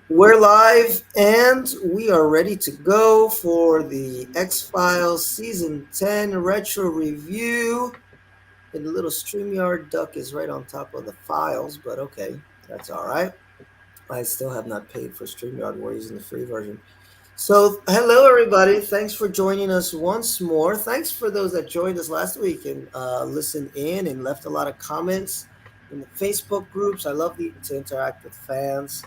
We're live and we are ready to go for the X-Files Season 10 retro review. And the little StreamYard duck is right on top of the files, but okay, that's all right. I still have not paid for StreamYard. We're using the free version. So, hello everybody. Thanks for joining us once more. Thanks for those that joined us last week and listened in and left a lot of comments in the Facebook groups. I love to interact with fans.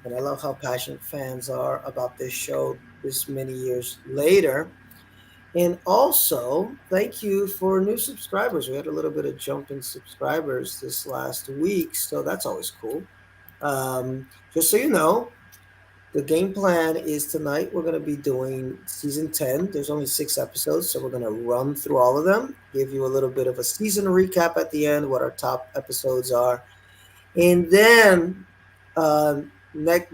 And I love how passionate fans are about this show this many years later. And also, thank you for new subscribers. We had a little bit of jump in subscribers this last week, so that's always cool. Just so you know, the game plan is tonight we're going to be doing season 10. There's only 6 episodes, so we're going to run through all of them, give you a little bit of a season recap at the end, what our top episodes are, and then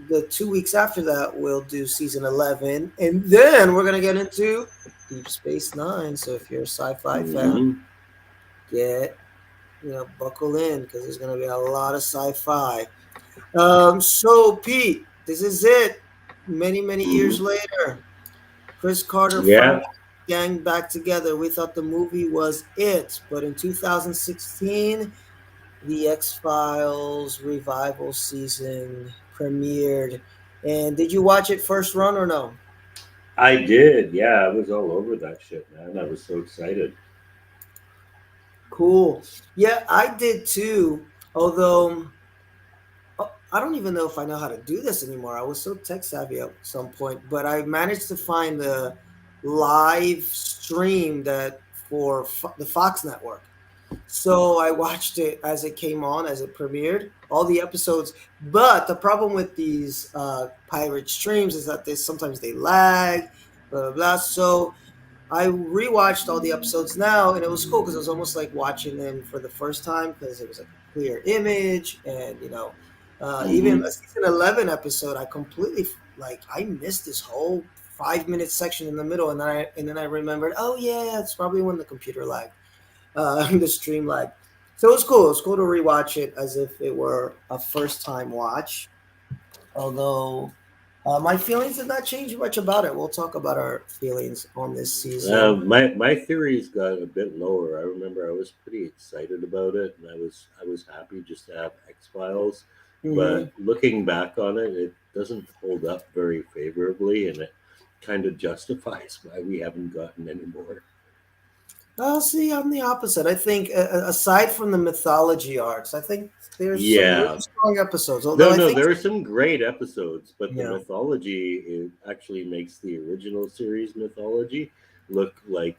the 2 weeks after that, we'll do season 11. And then we're going to get into Deep Space Nine. So if you're a sci-fi fan, get, buckle in because there's going to be a lot of sci-fi. So Pete, this is it. Many years later, Chris Carter Yeah, finally gang back together. We thought the movie was it, but in 2016, the X Files revival season premiered. And did you watch it first run or no? I did. Yeah, I was all over that shit, man. I was so excited. Cool. Yeah, I did too. Although I don't even know if I know how to do this anymore. I was so tech savvy at some point, but I managed to find the live stream that for the Fox network. So I watched it as it came on, as it premiered, all the episodes. But the problem with these pirate streams is that sometimes they lag, blah blah blah. So I rewatched all the episodes now, and it was cool because it was almost like watching them for the first time because it was like a clear image, and even hmm a season 11 episode, I completely I missed this whole 5 minute section in the middle, and then I remembered, oh yeah, it's probably when the computer lagged the stream lag. So it was cool. It was cool to rewatch it as if it were a first time watch. Although my feelings did not change much about it. We'll talk about our feelings on this season. my theories got a bit lower. I remember I was pretty excited about it, and I was happy just to have X Files. Hmm. But looking back on it, it doesn't hold up very favorably, and it kind of justifies why we haven't gotten any more. See, I'm the opposite. I think, aside from the mythology arcs, I think there's some really Yeah, strong episodes. Although no, I no, think, there are some great episodes, but the yeah, mythology actually makes the original series mythology look like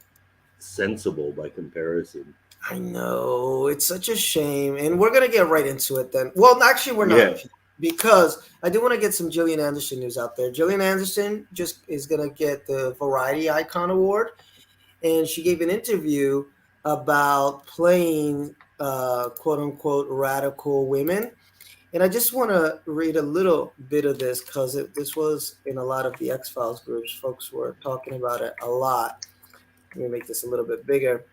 sensible by comparison. I know it's such a shame, and we're gonna get right into it then. Well, actually, we're Yeah. not because I do want to get some Gillian Anderson news out there. Gillian Anderson just is gonna get the Variety Icon Award, and she gave an interview about playing quote unquote radical women. And I just want to read a little bit of this because this was in a lot of the X Files groups. Folks were talking about it a lot. Let me make this a little bit bigger.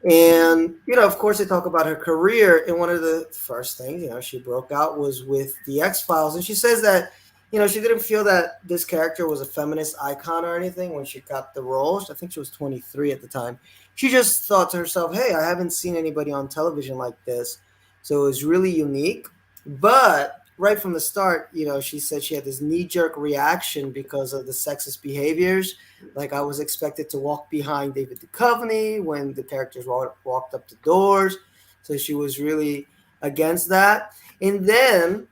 And, of course, they talk about her career. And one of the first things, she broke out was with the X Files. And she says that, she didn't feel that this character was a feminist icon or anything when she got the role. I think she was 23 at the time. She just thought to herself, hey, I haven't seen anybody on television like this. So it was really unique. But right from the start, she said she had this knee jerk reaction because of the sexist behaviors. Like I was expected to walk behind David Duchovny when the characters walked up the doors. So she was really against that. And then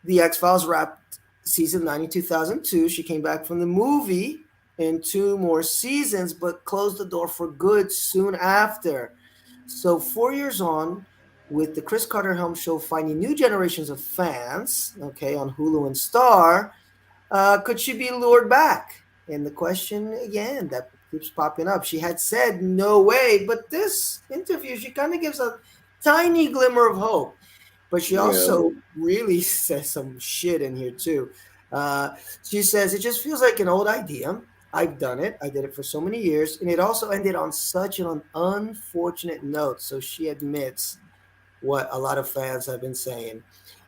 the X Files wrapped season 9 in 2002. She came back from the movie in 2 more seasons, but closed the door for good soon after. So 4 years on, with the Chris Carter Helm show finding new generations of fans, okay, on Hulu and Star, could she be lured back? And the question again that keeps popping up. She had said no way, but this interview, she kind of gives a tiny glimmer of hope. But she Yeah. also really says some shit in here too. Uh, she says it just feels like an old idea. I've done it. I did it for so many years, and it also ended on such an unfortunate note. So she admits what a lot of fans have been saying.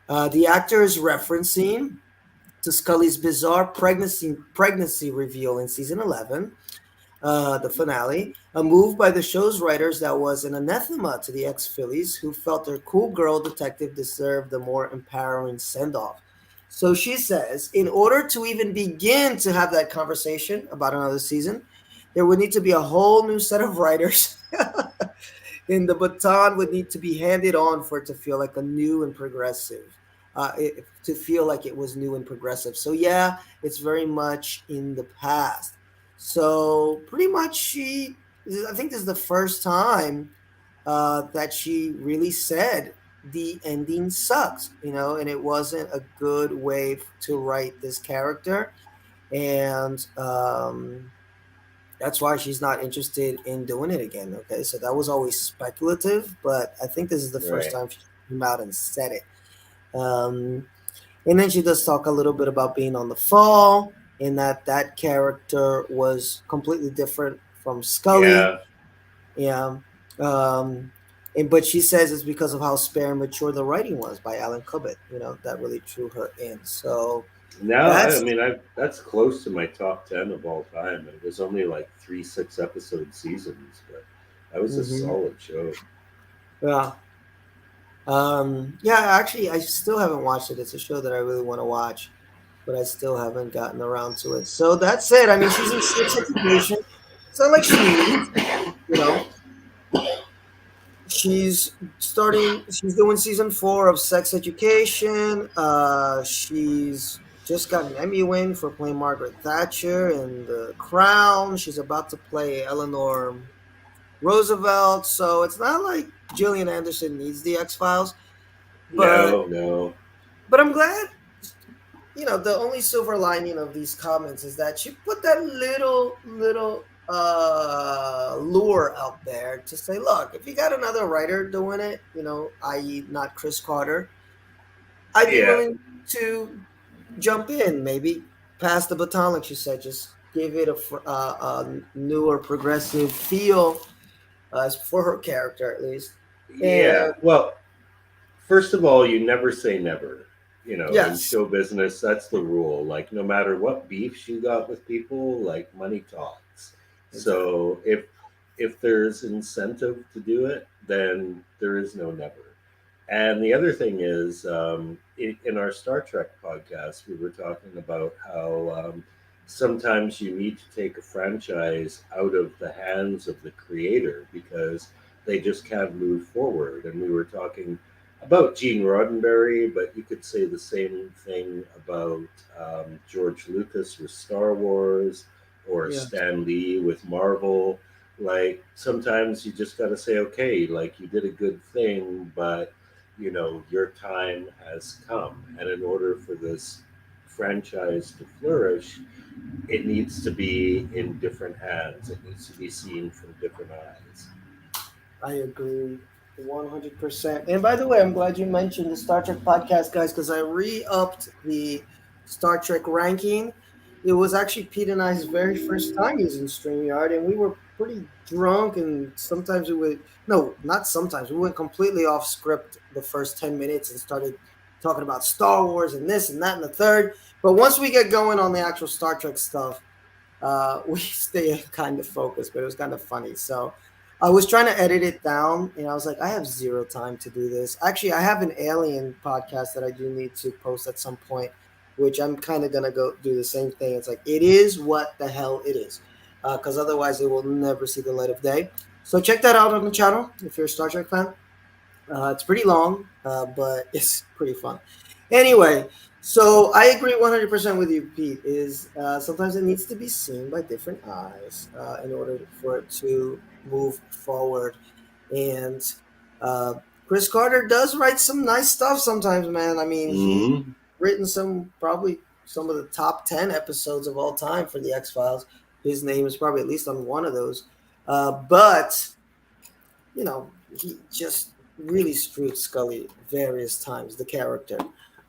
The actor is referencing to Scully's bizarre pregnancy reveal in season 11, the finale, a move by the show's writers that was an anathema to the ex-Phillies, who felt their cool girl detective deserved a more empowering send-off. So she says, in order to even begin to have that conversation about another season, there would need to be a whole new set of writers. And the baton would need to be handed on for it to feel like a new and progressive, to feel like it was new and progressive. So yeah, it's very much in the past. So pretty much I think this is the first time that she really said the ending sucks, and it wasn't a good way to write this character. And that's why she's not interested in doing it again. Okay, so that was always speculative, but I think this is the first Right. time she came out and said it. Um, and then she does talk a little bit about being on the fall, and that character was completely different from Scully. Yeah. Yeah. But she says it's because of how spare and mature the writing was by Alan Cubitt. That really drew her in. So Now, I that's mean, that's close to my top 10 of all time. It was only like 3 6 episode seasons, but that was a mhm. solid show. Yeah. Yeah, actually, I still haven't watched it. It's a show that I really want to watch, but I still haven't gotten around to it. So that's it. I mean, she's in sex education. It's not like she needs, you know. She's doing season 4 of Sex Education. She's just got an Emmy win for playing Margaret Thatcher in The Crown. She's about to play Eleanor Roosevelt. So it's not like Gillian Anderson needs the X Files, but No, no. I'm glad. The only silver lining of these comments is that she put that little lure out there to say, look, if you got another writer doing it, i.e. not Chris Carter, I'd be Yeah. willing to jump in, maybe pass the baton, like she said, just give it a newer progressive feel, for her character at least. And Yeah. Well, first of all, you never say never. In yes, show business, that's the rule. Like, no matter what beefs you got with people, like money talks. exactly. So if there's incentive to do it, then there is no never. And the other thing is, in our Star Trek podcast, we were talking about how sometimes you need to take a franchise out of the hands of the creator because they just can't move forward. And we were talking about Gene Roddenberry, but you could say the same thing about George Lucas with Star Wars or Yeah, Stan Lee with Marvel. Like sometimes you just got to say, okay, like you did a good thing, but your time has come. And in order for this franchise to flourish, it needs to be in different hands. It needs to be seen from different eyes. I agree 100%. And by the way, I'm glad you mentioned the Star Trek podcast, guys, because I re upped the Star Trek ranking. It was actually Pete and I's very first time using StreamYard, and we were pretty drunk. And sometimes we would, no, not sometimes, we went completely off script the first 10 minutes and started talking about Star Wars and this and that and the third. But once we get going on the actual Star Trek stuff, we stay kind of focused, but it was kind of funny. So I was trying to edit it down, and I was like, I have zero time to do this. Actually, I have an alien podcast that I do need to post at some point, which I'm kind of gonna go do the same thing. It's like it is what the hell it is, because otherwise it will never see the light of day. So check that out on the channel if you're a Star Trek fan. It's pretty long, but it's pretty fun. Anyway, so I agree 100% with you, Pete. Is sometimes it needs to be seen by different eyes in order for it to move forward. And uh, Chris Carter does write some nice stuff sometimes, man. I mean, he Hmm. written probably some of the top 10 episodes of all time for the X Files. His name is probably at least on one of those. But he just really screwed Scully various times, the character.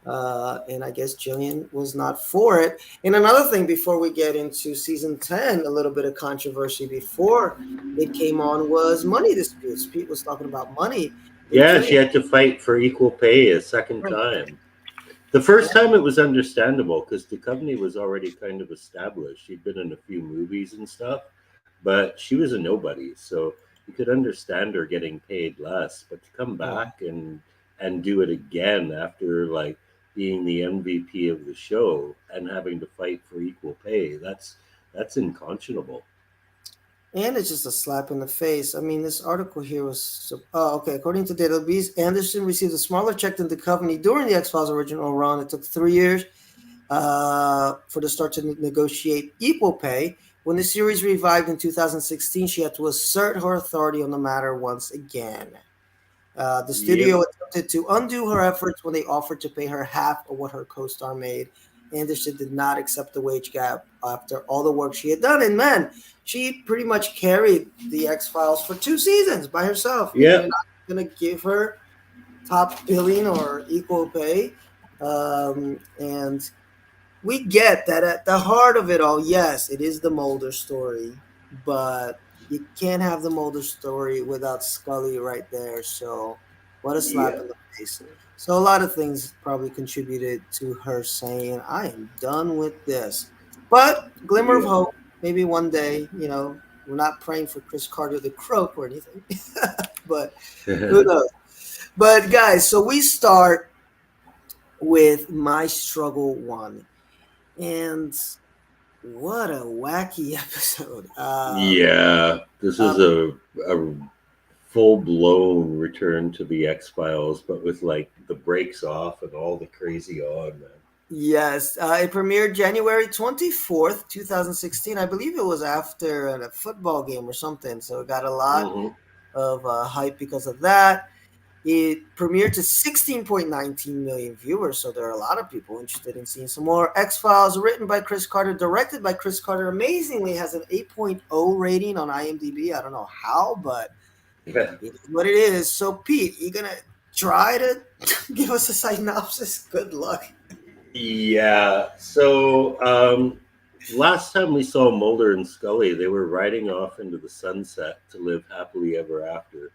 And I guess Gillian was not for it. And another thing, before we get into season 10, a little bit of controversy before it came on was money disputes. Pete was talking about money, and Yeah, she Gillian. had to fight for equal pay a second time. The first time it was understandable because Duchovny was already kind of established. She'd been in a few movies and stuff, but she was a nobody. So you could understand her getting paid less. But to come Mhm. back and do it again after like being the MVP of the show and having to fight for equal pay, that's unconscionable. And it's just a slap in the face. I mean, this article here was. Oh, okay. According to database, Anderson received a smaller check than Duchovny during the X Files original run. It took 3 years for the start to negotiate equal pay. When the series revived in 2016, she had to assert her authority on the matter once again. The Yep. studio attempted to undo her efforts when they offered to pay her half of what her co star made. Anderson did not accept the wage gap after all the work she had done. And man, she pretty much carried the X Files for 2 seasons by herself, and you're Yep. not going to give her top billing or equal pay. And we get that at the heart of it all, yes, it is the Mulder story, but you can't have the Mulder story without Scully right there. So, what a slap in Yep. the face. So, a lot of things probably contributed to her saying, I am done with this. But, glimmer of Yep. hope, maybe one day, we're not praying for Chris Carter to croak or anything, but who knows? But, guys, so we start with My Struggle One. And what a wacky episode. Yeah. This is Um, a full blown return to the X Files, but with like the breaks off and all the crazy on, man. yes, it premiered January 24th, 2016. I believe it was after a football game or something. So it got a lot Hmm. of hype because of that. It premiered to 16.19 million viewers, so there are a lot of people interested in seeing some more. X Files, written by Chris Carter, directed by Chris Carter, amazingly has an 8.0 rating on IMDb. I don't know how, but Yeah. it is what it is. So, Pete, you gonna try to give us a synopsis? Good luck. Yeah. So last time we saw Mulder and Scully, they were riding off into the sunset to live happily ever after.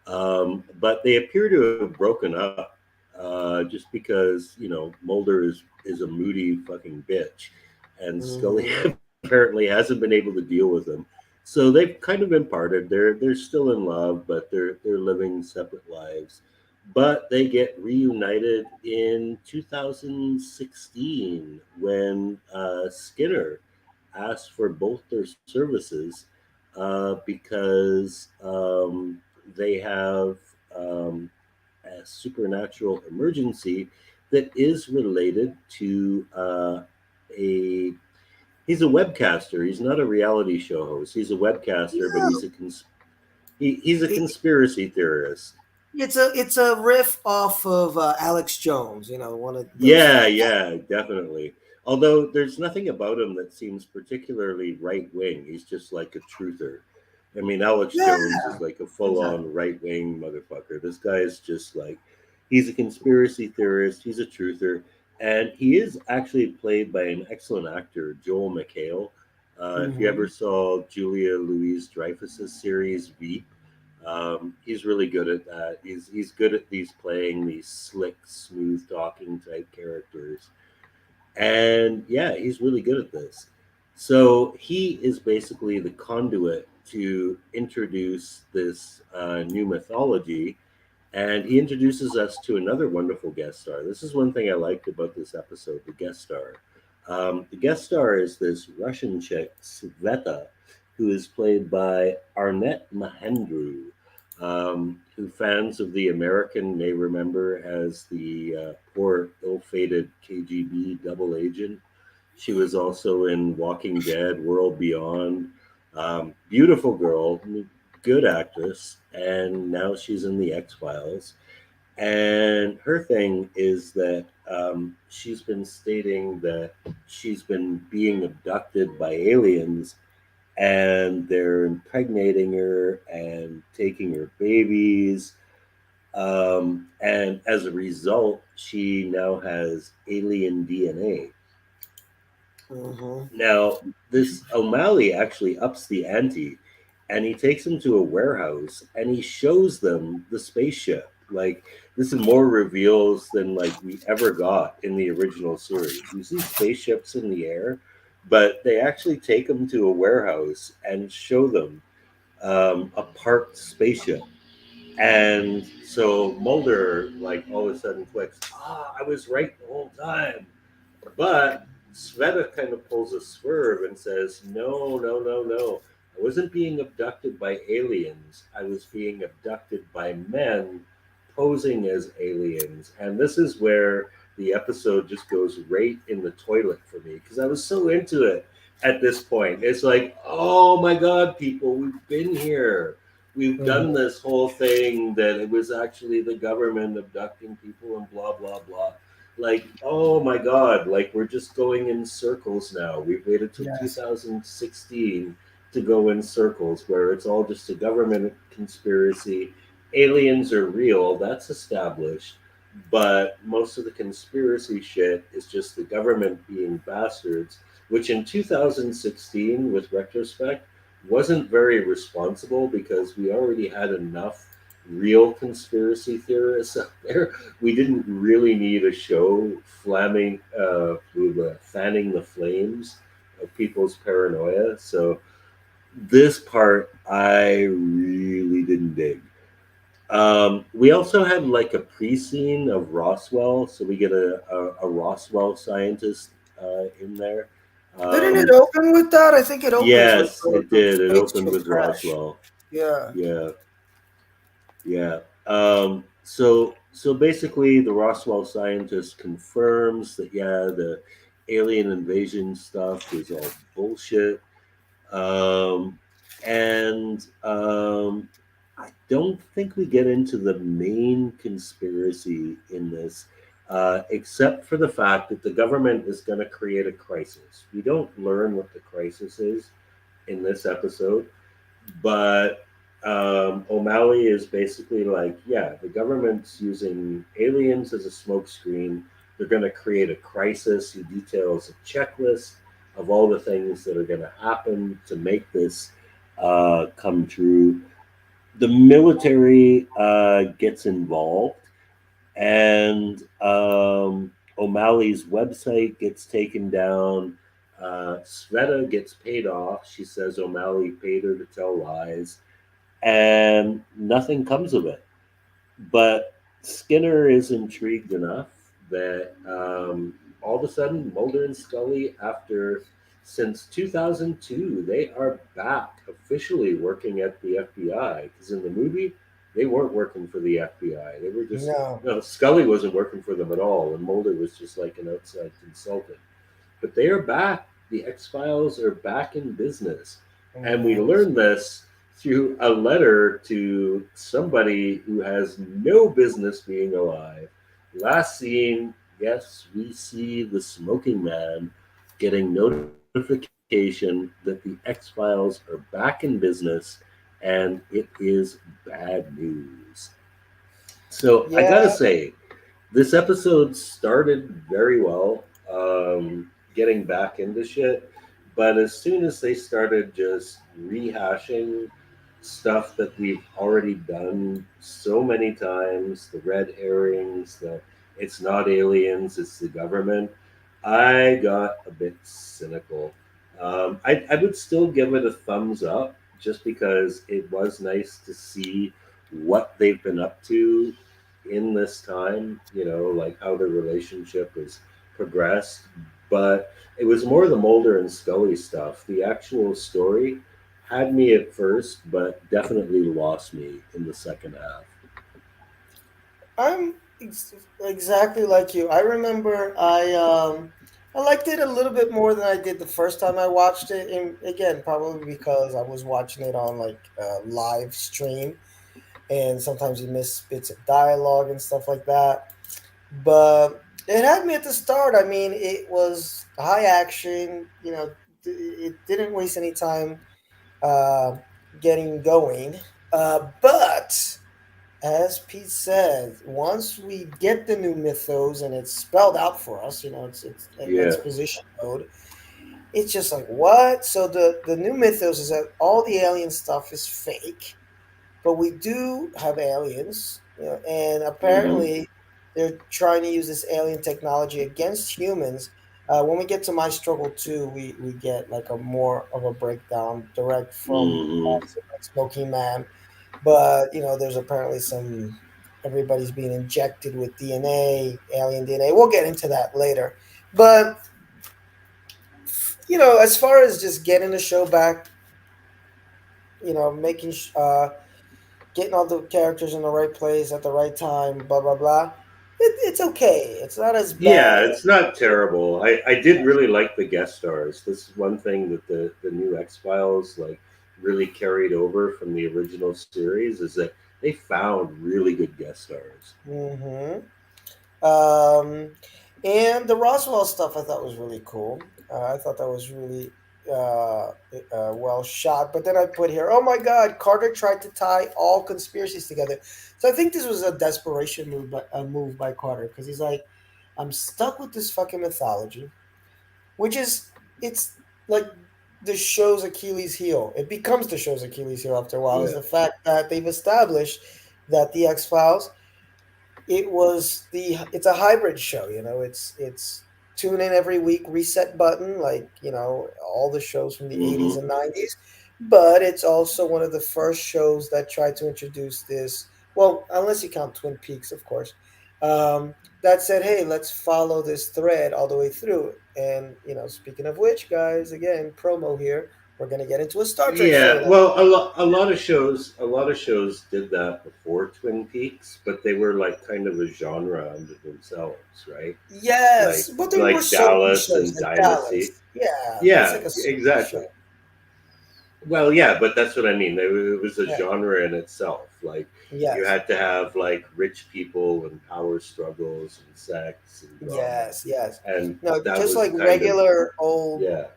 But they appear to have broken up just because Mulder is a moody fucking bitch, and Scully Mm-hmm. apparently hasn't been able to deal with him. So they've kind of been parted. They're still in love, but they're living separate lives. But they get reunited in 2016 when Skinner asked for both their services because they have um, a supernatural emergency that is related to a. He's a webcaster. He's not a reality show host. He's a webcaster, but Yeah, he's a it, conspiracy theorist. it's a riff off of Alex Jones. One of those. Yeah, definitely. Although there's nothing about him that seems particularly right wing. He's just like a truther. I mean, Alex Yeah, Jones is like a full exactly. on right wing motherfucker. This guy is just like, he's a conspiracy theorist, he's a truther, and he is actually played by an excellent actor, Joel McHale. If you ever Mm-hmm. saw Julia Louise Dreyfus's series Veep, he's really good at that. He's good at these playing these slick, smooth talking type characters, and yeah, he's really good at this. So he is basically the conduit to introduce this new mythology, and he introduces us to another wonderful guest star. This is one thing I liked about this episode, the guest star. The guest star is this Russian chick, Sveta, who is played by Arnett Mahendru, who fans of The American may remember as the poor, ill fated KGB double agent. She was also in Walking Dead, World Beyond. Beautiful girl, good actress, and now she's in the X Files. And her thing is that she's been stating that she's been being abducted by aliens and they're impregnating her and taking her babies. And as a result, she now has alien DNA. Mm-hmm. Now, this O'Malley actually ups the ante and he takes them to a warehouse and he shows them the spaceship. Like this is more reveals than like we ever got in the original series. We see spaceships in the air, but they actually take them to a warehouse and show them a parked spaceship. And so Mulder, like, all of a sudden clicks, I was right the whole time. But Sveta kind of pulls a swerve and says, no, no, no, no. I wasn't being abducted by aliens. I was being abducted by men posing as aliens. And this is where the episode just goes right in the toilet for me because I was so into it at this point. It's like, oh my God, people, we've been here. We've Mhm. done this whole thing that it was actually the government abducting people and blah, blah, blah. Like, oh my God, like we're just going in circles now. We've waited till Yes. 2016 to go in circles where it's all just a government conspiracy. Aliens are real, that's established. But most of the conspiracy shit is just the government being bastards, which in 2016, with retrospect, wasn't very responsible because we already had enough real conspiracy theorists out there. We didn't really need a show fanning the flames of people's paranoia. So this part I really didn't dig. We also had like a pre-scene of Roswell, so we get a Roswell scientist in there. Didn't it Um, open with that? I think it opens with yes, it the did. It opened spaceship with crash. Roswell. Yeah. Yeah, yeah. So basically, the Roswell scientist confirms that yeah, the alien invasion stuff was all bullshit. Um, and I don't think we get into the main conspiracy in this, except for the fact that the government is going to create a crisis. We don't learn what the crisis is in this episode, but O'Malley is basically like, yeah, the government's using aliens as a smokescreen. They're going to create a crisis. He details a checklist of all the things that are going to happen to make this come true. The military gets involved, and O'Malley's website gets taken down. Sveta gets paid off. She says O'Malley paid her to tell lies, and nothing comes of it. But Skinner is intrigued enough that all of a sudden, Mulder and Scully, after since 2002, they are back officially working at the FBI. Because in the movie, they weren't working for the FBI. They were just, No. no, Scully wasn't working for them at all, and Mulder was just like an outside consultant. But they are back. The X Files are back in business. And we Nice. learned this through a letter to somebody who has no business being alive. Last scene, yes, we see the smoking man getting notification that the X Files are back in business and it is bad news. So I gotta Yeah. say, this episode started very well, getting back into shit. But as soon as they started just rehashing stuff that we've already done so many times, the red herrings, the it's not aliens, it's the government, I got a bit cynical. I would still give it a thumbs up just because it was nice to see what they've been up to in this time, like how the relationship has progressed. But it was more the Mulder and Scully stuff. The actual story had me at first, but definitely lost me in the second half. I'm exactly like you. I remember I liked it a little bit more than I did the first time I watched it, and again, probably because I was watching it on like a live stream, and sometimes you miss bits of dialogue and stuff like that. But it had me at the start. I mean, it was high action. It didn't waste any time uh, getting going. But as Pete said, once we get the new mythos and it's spelled out for us, it's an Yeah, exposition mode. It's just like what? So the new mythos is that all the alien stuff is fake, but we do have aliens. You know, and Hmm. apparently they're trying to use this alien technology against humans. When we get to My Struggle 2, we get like a more of a breakdown direct from Hmm. Smoking Man. But there's apparently some everybody's being injected with DNA, alien DNA. We'll get into that later. But as far as just getting the show back, making getting all the characters in the right place at the right time, blah blah blah. It's okay. It's not as bad Yeah, as it's not terrible. I did really like the guest stars. This is one thing that the new X Files like really carried over from the original series is that they found really good guest stars. hmm Um, and the Roswell stuff I thought was really cool. I thought that was really well shot. But then I put here, oh my God, Carter tried to tie all conspiracies together. So I think this was a desperation move by Carter because he's like, I'm stuck with this fucking mythology, which is it's like the show's Achilles heel. It becomes the show's Achilles heel after a while. Is Yeah. the fact that they've established that the X Files it's a hybrid show. It's tune in every week, reset button, like all the shows from the Hmm. 80s and 90s, but it's also one of the first shows that tried to introduce this, well, unless you count Twin Peaks, of course, that said, hey, let's follow this thread all the way through. And speaking of which, guys, again, promo here, we're going to get into a Star Trek show Yeah, now. well, a lot of shows did that before Twin Peaks, but they were like kind of a genre unto themselves, right? Yes, Like but they were like soapy Dallas shows and like Dynasty. Dallas. Yeah, that's Yeah, like a soapy show. exactly. Well, yeah, but that's what I mean. It was a Yeah. genre in itself. Like you Yes. had to have like rich people and power struggles and sex and drama, Yes. Yes. and No, that just was like kind of regular old yeah.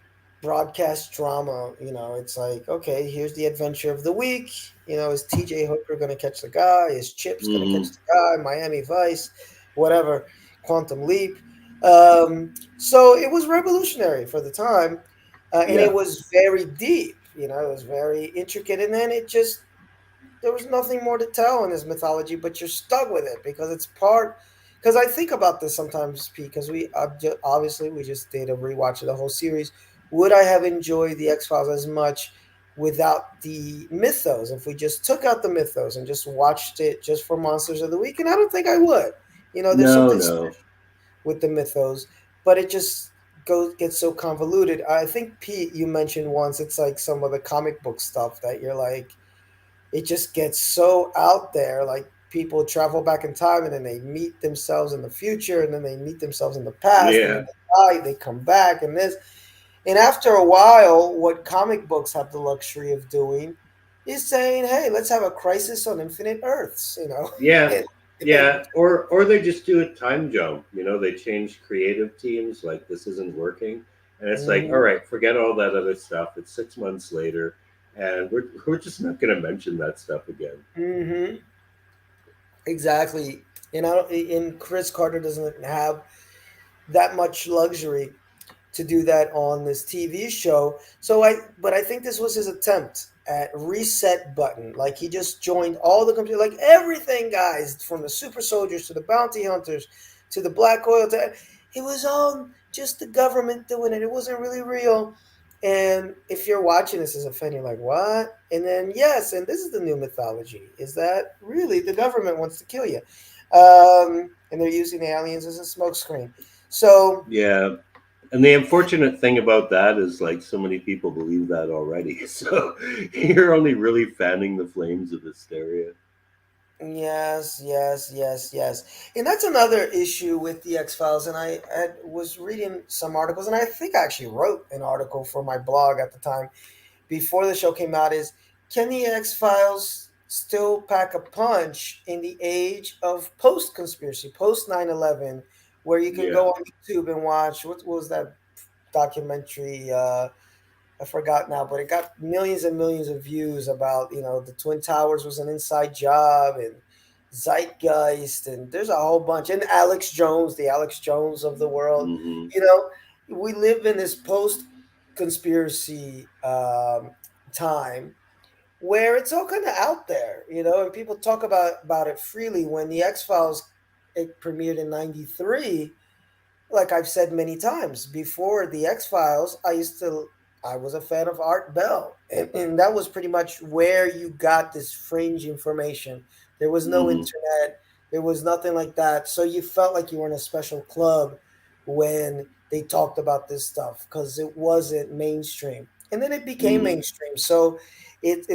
broadcast drama, it's like, okay, here's the adventure of the week. Is TJ Hooker going to catch the guy? Is Chips going to Hmm. catch the guy? Miami Vice, whatever, Quantum Leap. So it was revolutionary for the time, and Yeah. it was very deep. It was very intricate, and then there was nothing more to tell in his mythology, but you're stuck with it because it's part. Because I think about this sometimes, Pete. Because obviously we just did a rewatch of the whole series. Would I have enjoyed the X Files as much without the mythos? If we just took out the mythos and just watched it just for Monsters of the Week, and I don't think I would. There's No, something no. special with the mythos, but it just gets so convoluted. I think Pete, you mentioned once, it's like some of the comic book stuff that you're like it just gets so out there. Like people travel back in time and then they meet themselves in the future and then they meet themselves in the past and Yeah. then they die, they come back and this. And after a while, what comic books have the luxury of doing is saying, hey, let's have a crisis on infinite Earths, Yeah. and, Yeah. and Or they just do a time jump. They change creative teams like this isn't working. And it's like, all mhm, right, forget all that other stuff. It's 6 months later and we're just not gonna mention that stuff again. mhm, exactly. And Chris Carter doesn't have that much luxury to do that on this TV show. But I think this was his attempt at reset button. Like he just joined all the computer, like everything, guys, from the super soldiers to the bounty hunters to the black oil. It was all just the government doing it. It wasn't really real. And if you're watching this as a fan, you're like, what? And then yes, and this is the new mythology: is that really the government wants to kill you, and they're using aliens as a smokescreen. So Yeah. And the unfortunate thing about that is like so many people believe that already. So you're only really fanning the flames of hysteria. yes, yes, yes, yes. And that's another issue with the X Files. And I was reading some articles, and I think I actually wrote an article for my blog at the time before the show came out. Is can the X Files still pack a punch in the age of post conspiracy, post 9/11, where you can Yeah. go on YouTube and watch what was that documentary? I forgot now, but it got millions and millions of views about the Twin Towers was an inside job and Zeitgeist, and there's a whole bunch. And Alex Jones, the Alex Jones of the world. Hmm. You know, we live in this post conspiracy time, where it's all kind of out there, and people talk about it freely. When the X Files it premiered in '93, like I've said many times before, the X Files, I was a fan of Art Bell, and that was pretty much where you got this fringe information. There was no Hmm. internet, there was nothing like that, so you felt like you were in a special club when they talked about this stuff because it wasn't mainstream, and then it became Hmm. mainstream. So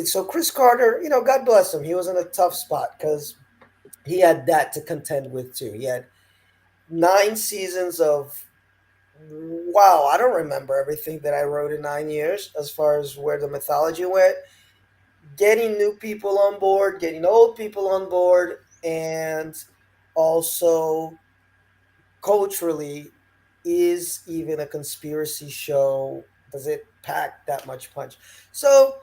so Chris Carter, God bless him, he was in a tough spot because he had that to contend with too. He had 9 seasons of wow, I don't remember everything that I wrote in 9 years as far as where the mythology went. Getting new people on board, getting old people on board, and also culturally, is even a conspiracy show? Does it pack that much punch? So,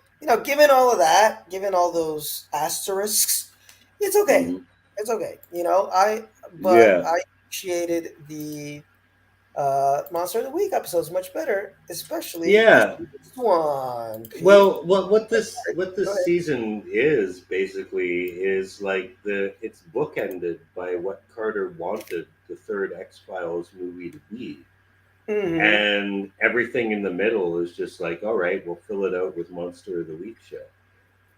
given all of that, given all those asterisks, it's okay. Hmm. It's okay. But Yeah. I appreciated the Monster of the Week episodes much better, especially the Yeah. first one. Pete, Well, what this go ahead. season is basically is like it's bookended by what Carter wanted the third X Files movie to be, Mm-hmm. and everything in the middle is just like, all right, we'll fill it out with Monster of the Week show.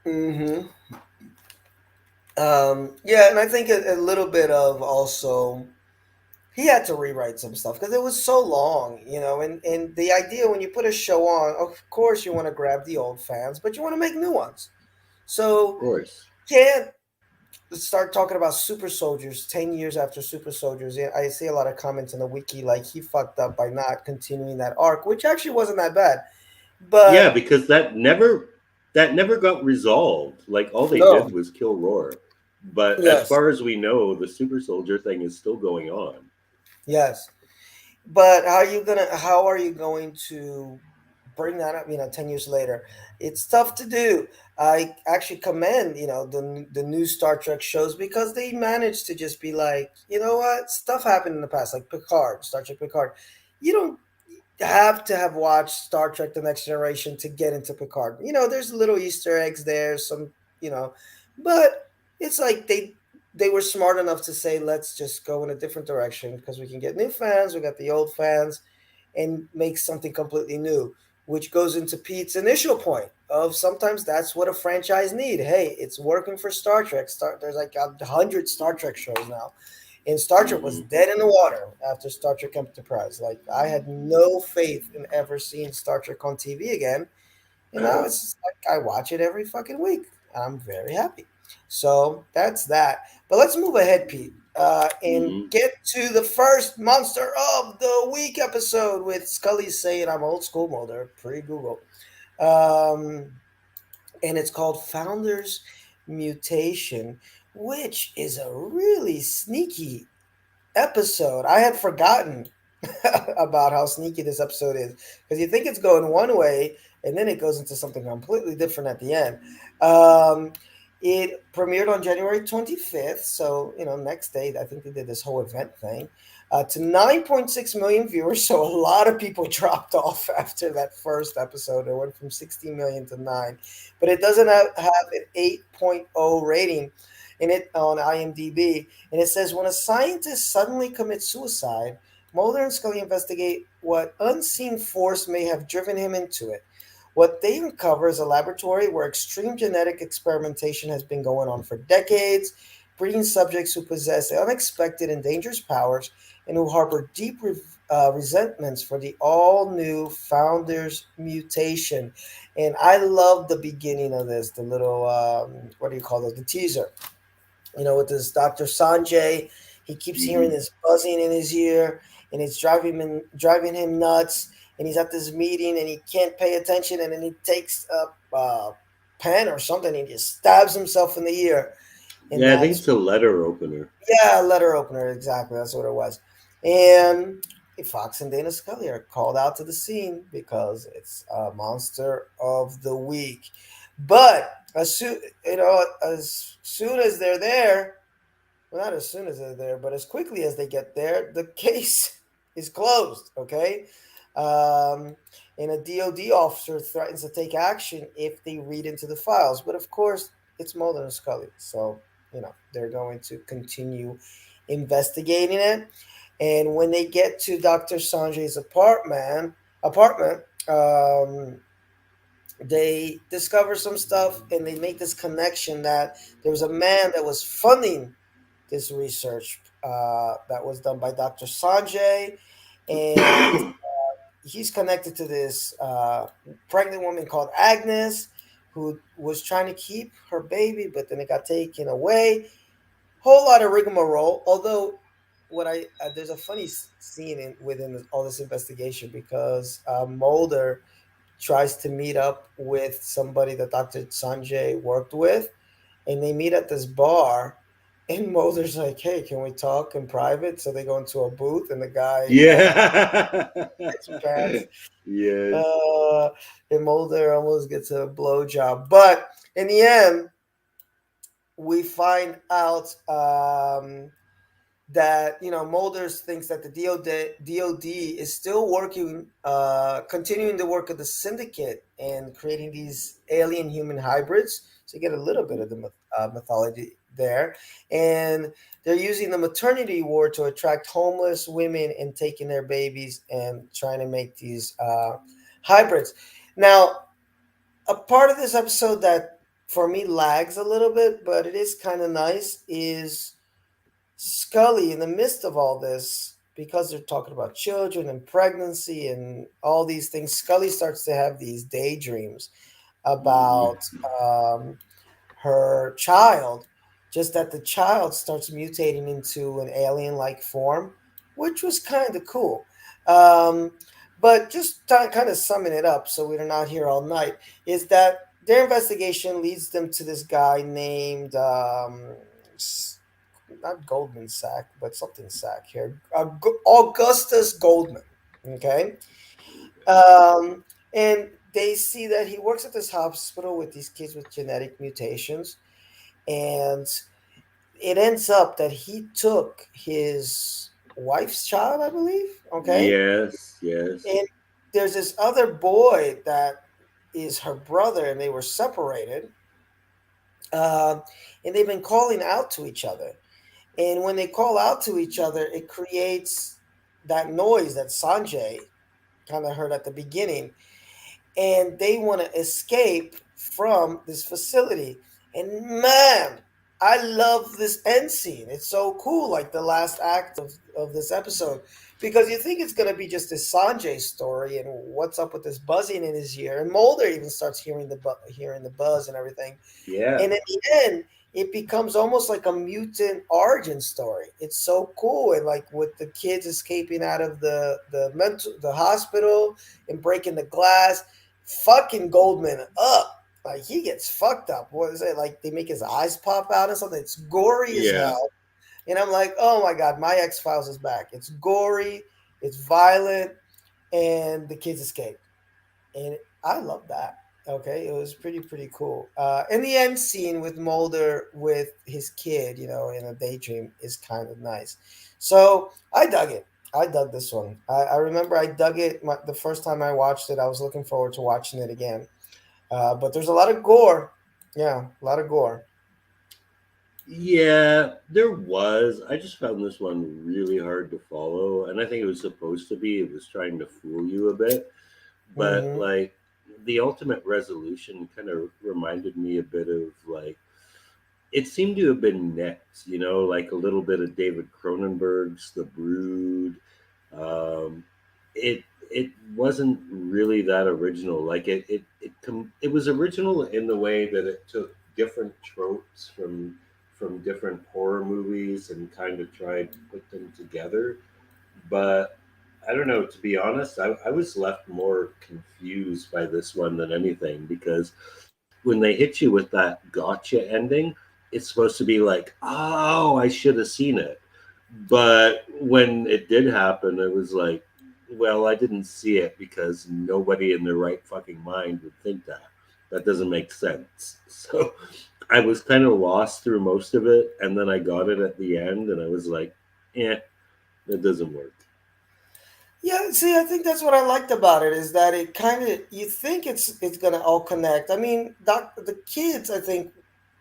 Mm-hmm. Yeah, and I think a little bit of also he had to rewrite some stuff because it was so long, and the idea when you put a show on, of course you want to grab the old fans, but you want to make new ones. Of So course. can't start talking about super soldiers 10 years after super soldiers. Yeah, I see a lot of comments in the wiki like he fucked up by not continuing that arc, which actually wasn't that bad, Yeah, but because that never got resolved. Like all they no. did was kill Roar. But as Yes. far as we know, the super soldier thing is still going on. Yes. But how are you going to bring that up, 10 years later? It's tough to do. I actually commend, the new Star Trek shows because they managed to just be like, you know what? Stuff happened in the past, like Picard, Star Trek Picard. You don't have to have watched Star Trek The Next Generation to get into Picard. There's little Easter eggs there, you know, but it's like they were smart enough to say, let's just go in a different direction because we can get new fans, we got the old fans, and make something completely new, which goes into Pete's initial point of sometimes that's what a franchise need. Hey, it's working for Star Trek. There's like 100 Star Trek shows now, and Star Trek was Hmm. dead in the water after Star Trek Enterprise. Like I had no faith in ever seeing Star Trek on TV again, and now it's just like I watch it every fucking week. I'm very happy. So that's that. But let's move ahead, Pete, and Hmm. get to the first Monster of the Week episode with Scully saying, "I'm old school Mulder," pre-Google, um, and it's called Founders Mutation, which is a really sneaky episode. I had forgotten about how sneaky this episode is because you think it's going one way and then it goes into something completely different at the end. Um, it premiered on January 25th, so next day. I think they did this whole event thing. To 9.6 million viewers, so a lot of people dropped off after that first episode. It went from 60 million to 9, but it doesn't have an 8.0 rating in it on IMDb. And it says when a scientist suddenly commits suicide, Mulder and Scully investigate what unseen force may have driven him into it. What they uncover is a laboratory where extreme genetic experimentation has been going on for decades, breeding subjects who possess unexpected and dangerous powers and who harbor deep resentments for the all new Founders mutation. And I love the beginning of this, the little, what do you call it, the teaser, with this Dr. Sanjay. He keeps hearing Hmm. this buzzing in his ear, and it's driving him nuts. And he's at this meeting, and he can't pay attention, and then he takes a pen or something, and he just stabs himself in the ear, and Yeah, I think that's it's a letter opener. yeah, letter opener, exactly. That's what it was. And Fox and Dana Scully are called out to the scene because it's a monster of the week. But as soon as they're there, well, not as soon as they're there, but as quickly as they get there, the case is closed. Okay, Um, and a DOD officer threatens to take action if they read into the files. But of course, it's Mulder and Scully, so they're going to continue investigating it. And when they get to Dr. Sanjay's apartment, um, they discover some stuff, and they make this connection that there was a man that was funding this research that was done by Dr. Sanjay, and he's connected to this pregnant woman called Agnes, who was trying to keep her baby, but then it got taken away. Whole lot of rigmarole. Although, what I there's a funny scene within all this investigation, because Mulder tries to meet up with somebody that Dr. Sanjay worked with, and they meet at this bar. And Mulder's like, "Hey, can we talk in private?" So they go into a booth, and the guy Yeah. gets pants. Yes. Uh, and Mulder almost gets a blowjob. But in the end, we find out that Mulder thinks that the DOD is still working, continuing the work of the syndicate and creating these alien human hybrids. So you get a little bit of the mythology there, and they're using the maternity ward to attract homeless women and taking their babies and trying to make these hybrids. Now, a part of this episode that for me lags a little bit, but it is kind of nice, is Scully, in the midst of all this, because they're talking about children and pregnancy and all these things, Scully starts to have these daydreams about um, her child, just that the child starts mutating into an alien like form, which was kind of cool. Um, but just kind of summing it up so we're not here all night, is that their investigation leads them to this guy named not Goldman Sack, but something Sack here. Augustus Goldman. Okay. Um, and they see that he works at this hospital with these kids with genetic mutations. And it ends up that he took his wife's child, I believe. Okay. Yes. Yes. And there's this other boy that is her brother, and they were separated. Um, and they've been calling out to each other. And when they call out to each other, it creates that noise that Sanjay kind of heard at the beginning. And they want to escape from this facility. And man, I love this end scene. It's so cool, like the last act of this episode. Because you think it's going to be just this Sanjay story and what's up with this buzzing in his ear. And Mulder even starts hearing the buzz and everything. Yeah. And in the end, it becomes almost like a mutant origin story. It's so cool, and like with the kids escaping out of the hospital and breaking the glass, fucking Goldman up. Like he gets fucked up. What is it? Like they make his eyes pop out or something. It's gory as Yeah. hell. And I'm like, oh my god, my X Files is back. It's gory, it's violent, and the kids escape, and I love that. Okay, it was pretty cool. And the end scene with Mulder with his kid, in a daydream, is kind of nice. So I dug it. I dug this one. I remember I dug it the first time I watched it. I was looking forward to watching it again. But there's a lot of gore. Yeah, a lot of gore. Yeah, there was. I just found this one really hard to follow, and I think it was supposed to be. It was trying to fool you a bit, but Mm-hmm. like the ultimate resolution kind of reminded me a bit of like it seemed to have been next, like a little bit of David Cronenberg's The Brood. Um, it wasn't really that original. Like it was original in the way that it took different tropes from different horror movies and kind of tried to put them together. But I don't know. To be honest, I was left more confused by this one than anything because when they hit you with that gotcha ending, it's supposed to be like, oh, I should have seen it. But when it did happen, it was like, well, I didn't see it because nobody in their right fucking mind would think that. That doesn't make sense. So I was kind of lost through most of it. And then I got it at the end and I was like, eh, that doesn't work. Yeah, see, I think that's what I liked about it is that it kind of you think it's gonna all connect. I mean, the kids. I think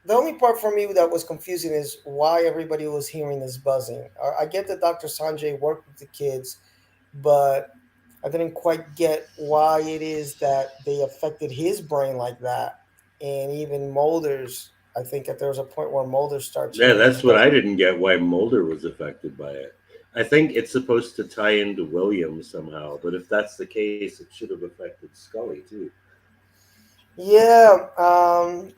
the only part for me that was confusing is why everybody was hearing this buzzing. I get that Dr. Sanjay worked with the kids, but I didn't quite get why it is that they affected his brain like that. And even Mulder's, I think that there was a point where Mulder starts Yeah, hearing this that's what I buzzing. didn't get why Mulder was affected by it. I think it's supposed to tie into William somehow, but if that's the case, it should have affected Scully too. Yeah,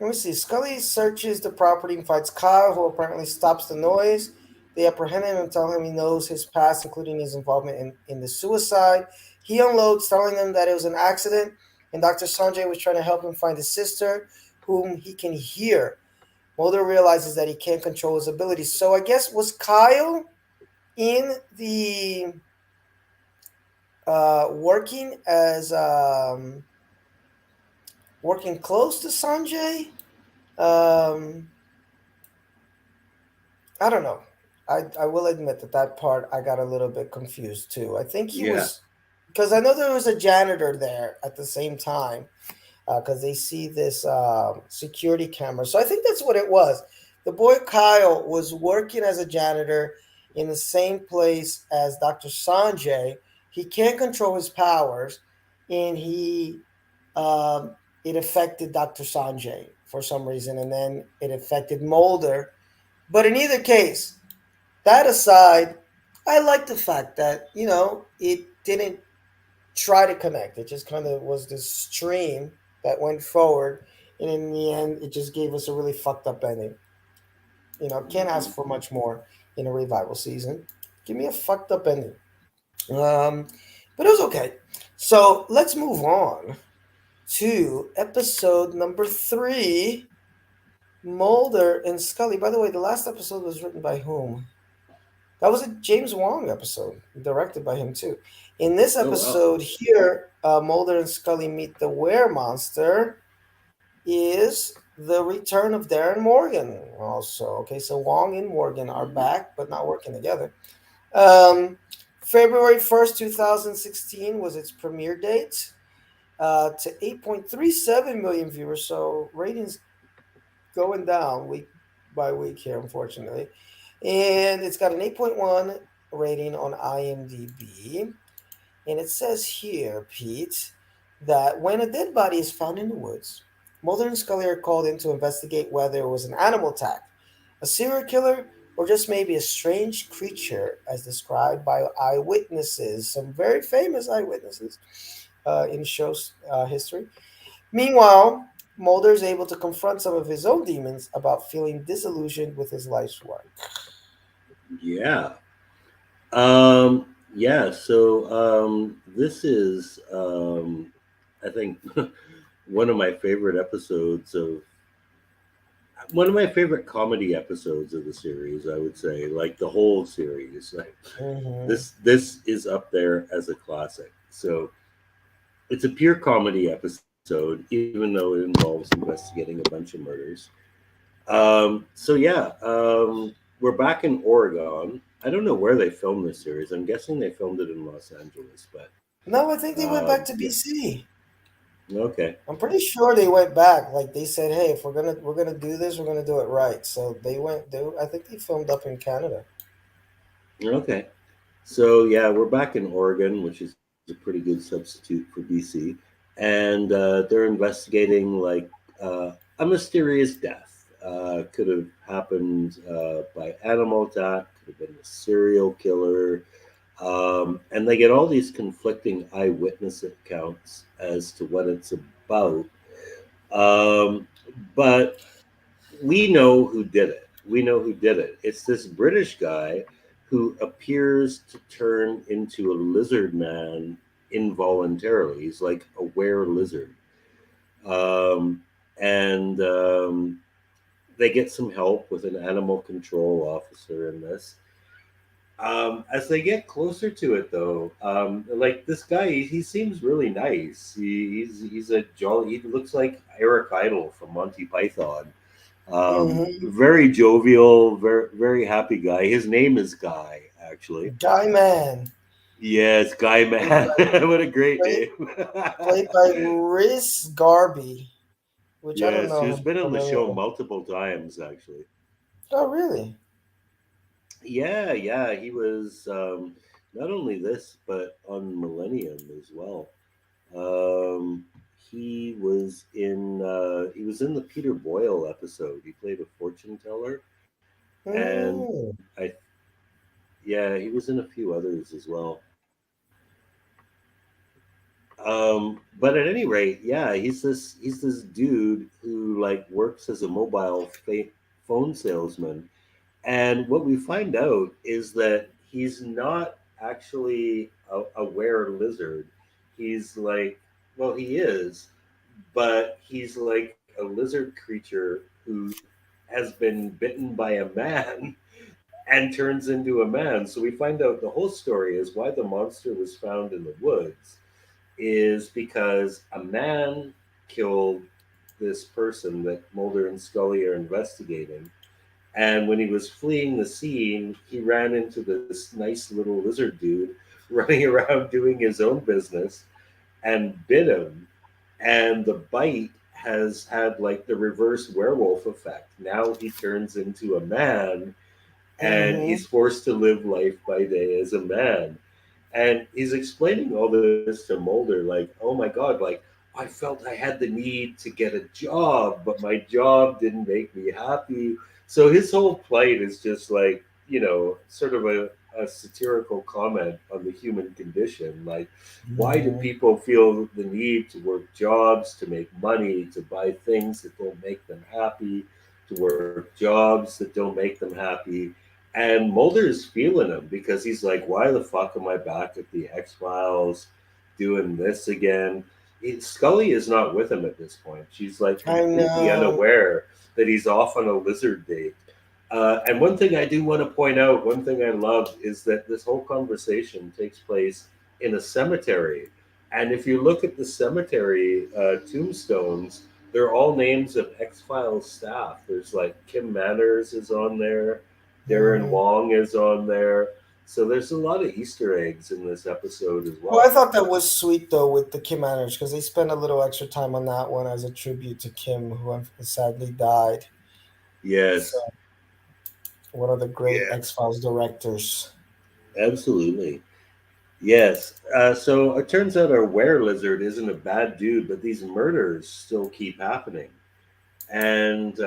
let me see. Scully searches the property and finds Kyle, who apparently stops the noise. They apprehend him and tell him he knows his past, including his involvement in the suicide. He unloads, telling them that it was an accident, and Dr. Sanjay was trying to help him find his sister, whom he can hear. Mulder realizes that he can't control his abilities. So I guess was Kyle in the working as working close to Sanjay? Um, I don't know. I will admit that that part I got a little bit confused too. I think he Yeah. was because I know there was a janitor there at the same time because they see this security camera. So I think that's what it was. The boy Kyle was working as a janitor in the same place as Dr. Sanjay. He can't control his powers, and he it affected Dr. Sanjay for some reason, and then it affected Mulder. But in either case, that aside, I like the fact that it didn't try to connect. It just kind of was this stream that went forward, and in the end, it just gave us a really fucked up ending. Can't ask Mhm. for much more in a revival season. Give me a fucked up ending. Um, but it was okay. So let's move on to episode number 3, Mulder and Scully. By the way, the last episode was written by whom? That was a James Wong episode, directed by him too. In this Oh wow. episode here, Mulder and Scully meet the were monster. Is the return of Darren Morgan also? Okay, so Wong and Morgan are back, but not working together. Um, February 1st, 2016 was its premiere date to 8.37 million viewers. So ratings going down week by week here, unfortunately. And it's got an 8.1 rating on IMDb. And it says here, Pete, that when a dead body is found in the woods, Mulder and Scully are called in to investigate whether it was an animal attack, a serial killer, or just maybe a strange creature as described by eyewitnesses, some very famous eyewitnesses in show's history. Meanwhile, Mulder is able to confront some of his own demons about feeling disillusioned with his life's work. Yeah. Um, yeah. So this is, I think, one of my favorite episodes of one of my favorite comedy episodes of the series. I would say, like the whole series. Like, Mm-hmm. this is up there as a classic. So it's a pure comedy episode, even though it involves investigating a bunch of murders. So yeah, we're back in Oregon. I don't know where they filmed this series. I'm guessing they filmed it in Los Angeles, but No, I think they went back to yeah. BC. Okay, I'm pretty sure they went back. Like they said, hey, if we're gonna do this, we're gonna do it right. So they went. I think they filmed up in Canada. okay. So yeah, we're back in Oregon, which is a pretty good substitute for BC, and they're investigating like a mysterious death. Could have happened by animal attack. Could have been a serial killer. And they get all these conflicting eyewitness accounts as to what it's about. Um, but we know who did it. We know who did it. It's this British guy who appears to turn into a lizard man involuntarily. He's like a were lizard. Um, and they get some help with an animal control officer in this. As they get closer to it, though, like this guy, he seems really nice. He's a jolly. He looks like Eric Idle from Monty Python. Mm-hmm. Very jovial, very happy guy. His name is Guy, actually. Guy man. Yes, Guy played Man. by What a great played, name. played by Riz Garby, which I don't Yes, know he's if been I'm on the familiar show with. multiple times, actually. Oh, really? Yeah, yeah, he was not only this, but on Millennium as well. Um, he was in the Peter Boyle episode. He played a fortune teller, and Mm. I yeah, he was in a few others as well. But at any rate, yeah, he's this dude who like works as a phone salesman. And what we find out is that he's not actually a were lizard. He's like, well, he is, but he's like a lizard creature who has been bitten by a man and turns into a man. So we find out the whole story is why the monster was found in the woods is because a man killed this person that Mulder and Scully are investigating. And when he was fleeing the scene, he ran into this nice little lizard dude running around doing his own business and bit him. And the bite has had like the reverse werewolf effect. Now he turns into a man and Mm-hmm. he's forced to live life by day as a man. And he's explaining all this to Mulder, like, oh my God, like, I felt I had the need to get a job, but my job didn't make me happy. So his whole plight is just like, sort of a satirical comment on the human condition. Like, why do Mm-hmm. people feel the need to work jobs, to make money, to buy things that don't make them happy, to work jobs that don't make them happy? And Mulder is feeling him because he's like, why the fuck am I back at the X Files doing this again? Scully is not with him at this point. She's like I completely know. unaware that he's off on a lizard date. And one thing I do want to point out, one thing I love is that this whole conversation takes place in a cemetery. And if you look at the cemetery tombstones, they're all names of X Files staff. There's like Kim Manners is on there, Darren Mm-hmm. Wong is on there. So there's a lot of Easter eggs in this episode as Well, I well. thought that was sweet though with the Kim Manners because they spent a little extra time on that one as a tribute to Kim, who sadly died. So, Yes. one of the great Yeah, X Files directors. absolutely. Yes. So it turns out our were lizard isn't a bad dude, but these murders still keep happening. And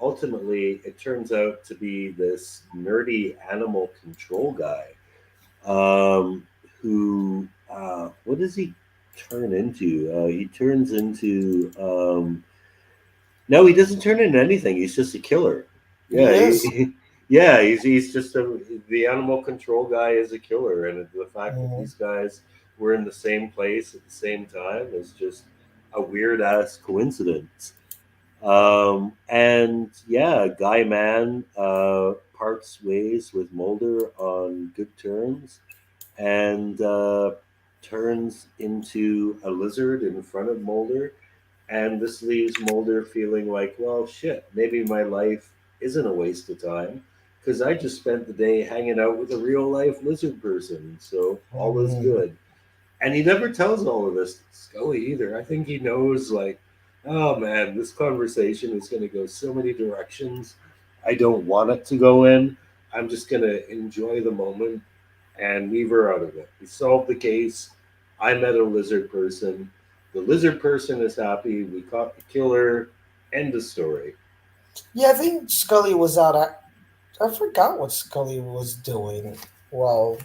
ultimately, it turns out to be this nerdy animal control guy um, who, what does he turn into? He turns into, no, he doesn't turn into anything. He's just a killer. He Yeah, is. yeah, he's just the animal control guy is a killer, and the fact that Mhm. these guys were in the same place at the same time is just a weird ass coincidence. And yeah, Guy Mann parts ways with Mulder on good terms and turns into a lizard in front of Mulder. And this leaves Mulder feeling like, well, shit, maybe my life isn't a waste of time because I just spent the day hanging out with a real life lizard person. So all is Mhm. good. And he never tells all of this to Scully either. I think he knows, like, oh man, this conversation is going to go so many directions I don't want it to go in. I'm just going to enjoy the moment and leave her out of it. We solved the case. I met a lizard person. The lizard person is happy. We caught the killer. End of story. Yeah, I think Scully was out. I forgot what Scully was doing. Well,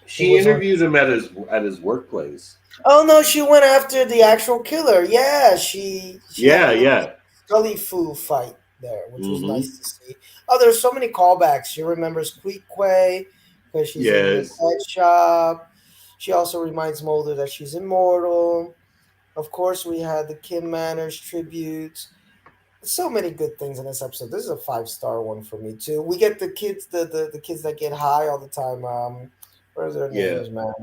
he She was on. interviewed him at his workplace. Oh no, she went after the actual killer. Yeah, she had a Yeah, little yeah. Scully foo fight there, which was Mm-hmm. nice to see. Oh, there's so many callbacks. She remembers Queequeg because she's in the Yes. pet shop. She also reminds Mulder that she's immortal. Of course, we had the Kim Manners tribute. So many good things in this episode. This is a 5-star one for me too. We get the kids, the kids that get high all the time. What are their Yeah. names, man?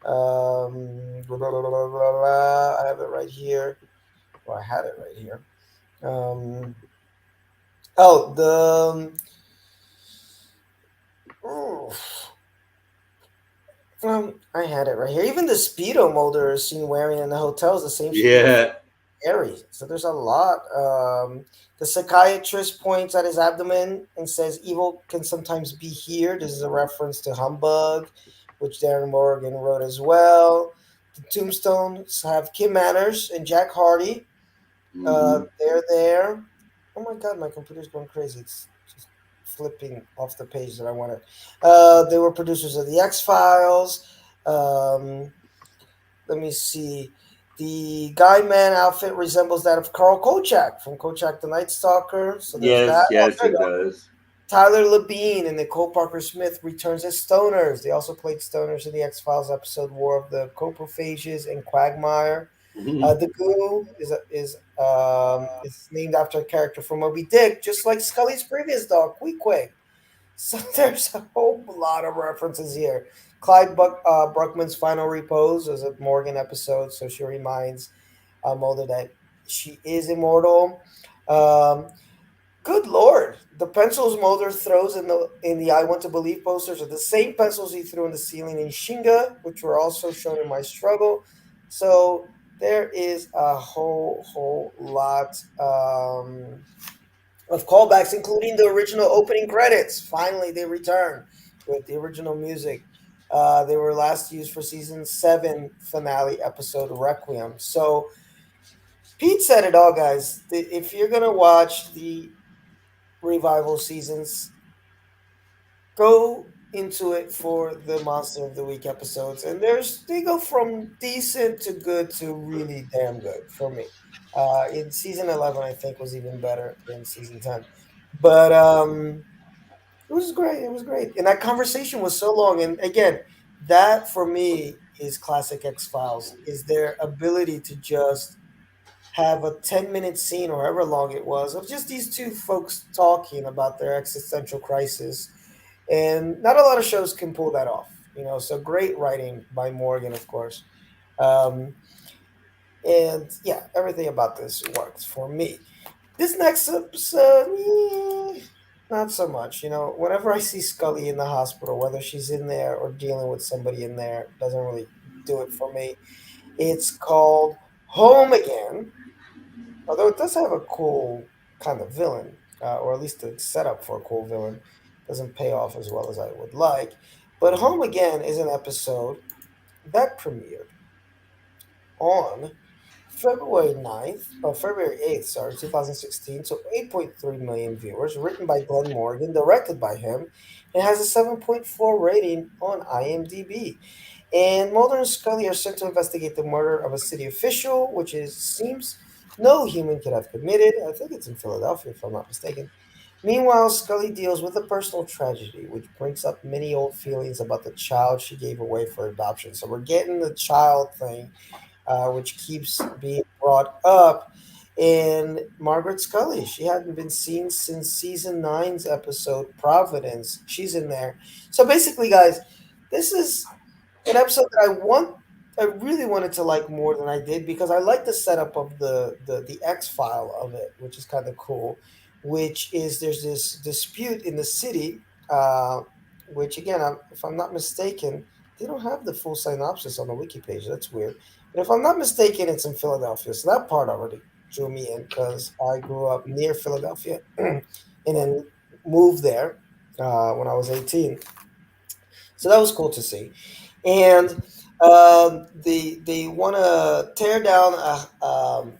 Blah, blah, blah, blah, blah, blah. I have it right here. Well, I had it right here. Um, oh, ooh, I had it right here. Even the Speedo Mulder is seen wearing in the hotel is the same Speedo Yeah. Harry. So there's a lot. The psychiatrist points at his abdomen and says, "Evil can sometimes be here." This is a reference to Humbug, which Darren Morgan wrote as well. The tombstones have Kim Manners and Jack Hardy. Hmm. They're there. Oh my god, my computer's going crazy. It's just flipping off the page that I wanted. They were producers of The X Files. Um, let me see. The Guy Man outfit resembles that of Carl Kolchak from Kolchak the Night Stalker. So there's that. Yes, Oh, yes, there you it go. does. Tyler Labine and Nicole Parker Smith returns as Stoners. They also played Stoners in the X Files episode War of the Coprophages and Quagmire. Mhm. The Goo is named after a character from Moby Dick, just like Scully's previous dog, Queequeg. So there's a whole lot of references here. Bruckman's final repose is a Morgan episode, so she reminds Mulder that she is immortal. Um, Good lord, the pencils Mulder throws in the "I Want to Believe" posters are the same pencils he threw in the ceiling in Shinga, which were also shown in My Struggle. So there is a whole lot of callbacks, including the original opening credits. Finally, they return with the original music. They were last used for season 7 finale episode Requiem. So Pete said it all, guys. If you're gonna watch the revival seasons, go into it for the Monster of the Week episodes, and they go from decent to good to really damn good for me. In season 11, I think was even better than season 10, but it was great. It was great, and that conversation was so long. And again, that for me is classic X Files. Is their ability to just have a 10-minute scene or however long it was of just these two folks talking about their existential crisis, and not a lot of shows can pull that off. So great writing by Morgan, of course. Um, and yeah, everything about this worked for me. This next episode, not so much. Whenever I see Scully in the hospital, whether she's in there or dealing with somebody in there, doesn't really do it for me. It's called Home Again, although it does have a cool kind of villain, or at least the setup for a cool villain doesn't pay off as well as I would like. But Home Again is an episode that premiered on February 8th, sorry, 2016, so 8.3 million viewers, written by Glenn Morgan, directed by him, and has a 7.4 rating on IMDb. And Mulder and Scully are sent to investigate the murder of a city official, which seems no human could have committed. I think it's in Philadelphia, if I'm not mistaken. Meanwhile, Scully deals with a personal tragedy, which brings up many old feelings about the child she gave away for adoption. So we're getting the child thing, which keeps being brought up. And Margaret Scully, she hadn't been seen since season nine's episode Providence. She's in there. So basically, guys, this is an episode that I really wanted to like more than I did, because I like the setup of the X file of it, which is kind of cool. Which is, there's this dispute in the city, which again, if I'm not mistaken, they don't have the full synopsis on the wiki page. That's weird. But if I'm not mistaken, it's in Philadelphia, so that part already drew me in because I grew up near Philadelphia and then moved there when I was 18. So that was cool to see. And they want to tear down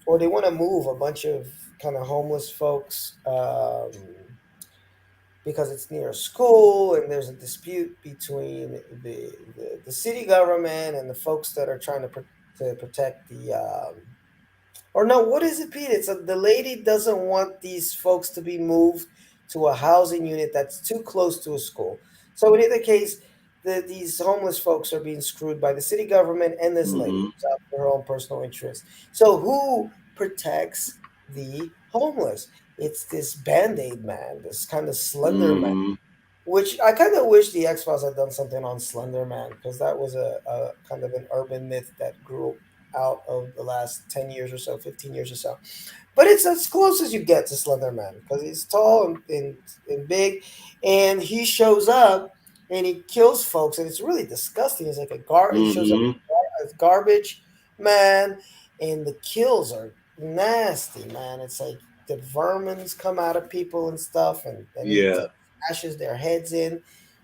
or they want to move a bunch of kind of homeless folks, because it's near a school, and there's a dispute between the city government and the folks that are trying to protect the or no, what is it, Pete? The lady doesn't want these folks to be moved to a housing unit that's too close to a school. So in either case, these homeless folks are being screwed by the city government and this lady Hmm. who's out for her own personal interest. So who protects the homeless? It's this Band-Aid man, this kind of slender man, Hmm. which I kind of wish the X Files had done something on Slender Man, because that was a kind of an urban myth that grew out of the last 10 years or so, 15 years or so. But it's as close as you get to Slender Man, because he's tall and big, and he shows up and he kills folks, and it's really disgusting. He's like he shows up Mm-hmm. as garbage man, and the kills are nasty, man. It's like the vermins come out of people and stuff, and he Yeah. smashes their heads in,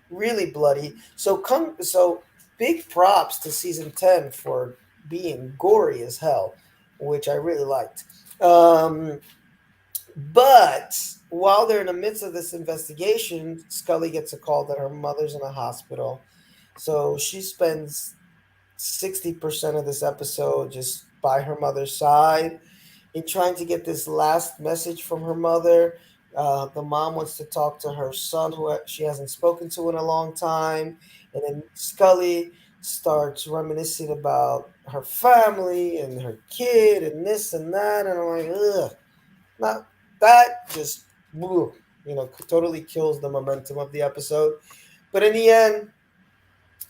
really bloody. So big props to season 10 for being gory as hell, which I really liked. But while they're in the midst of this investigation, Scully gets a call that her mother's in a hospital. So she spends 60% of this episode just by her mother's side in trying to get this last message from her mother. The mom wants to talk to her son, who she hasn't spoken to in a long time. And then Scully starts reminiscing about her family and her kid and this and that. And I'm like, ugh. Not that just, totally kills the momentum of the episode. But in the end,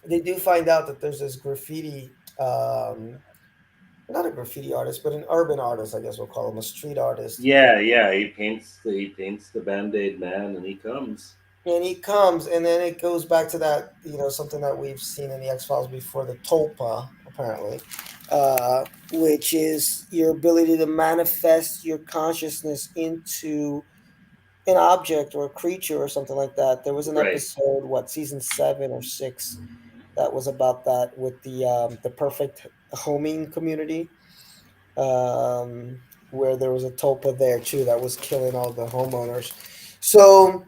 they do find out that there's this graffiti, not a graffiti artist, but an urban artist, I guess we'll call him a street artist. Yeah, yeah. He paints the Band-Aid man, and he comes. And he comes, and then it goes back to that, something that we've seen in the X Files before, the Tulpa, apparently, which is your ability to manifest your consciousness into an object or a creature or something like that. There was an Right. episode, season 7 or 6, that was about that with the perfect homing community, um, where there was a tulpa there too that was killing all the homeowners. So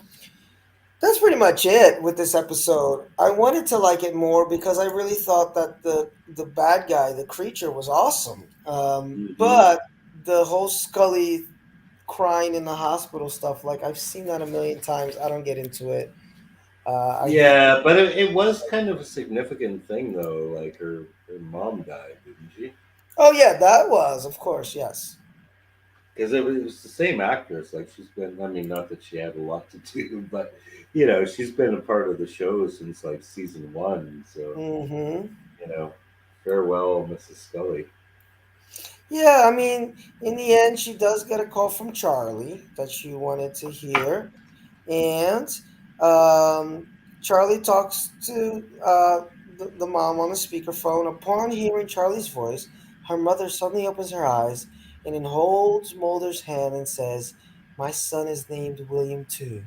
that's pretty much it with this episode. I wanted to like it more because I really thought that the bad guy, the creature, was awesome. Mm-hmm. But the whole Scully crying in the hospital stuff, like I've seen that a million times. I don't get into it. I hate. Yeah, but it was kind of a significant thing, though. Like her mom died, didn't she? Oh yeah, that was, of course, yes. Because it was the same actress. Like she's been. I mean, not that she had a lot to do, but she's been a part of the show since like season one. So Mm-hmm. you know, farewell, Mrs. Scully. Yeah, I mean, in the end, she does get a call from Charlie that she wanted to hear, and um, Charlie talks to the mom on the speakerphone. Upon hearing Charlie's voice, her mother suddenly opens her eyes and then holds Mulder's hand and says, "My son is named William too."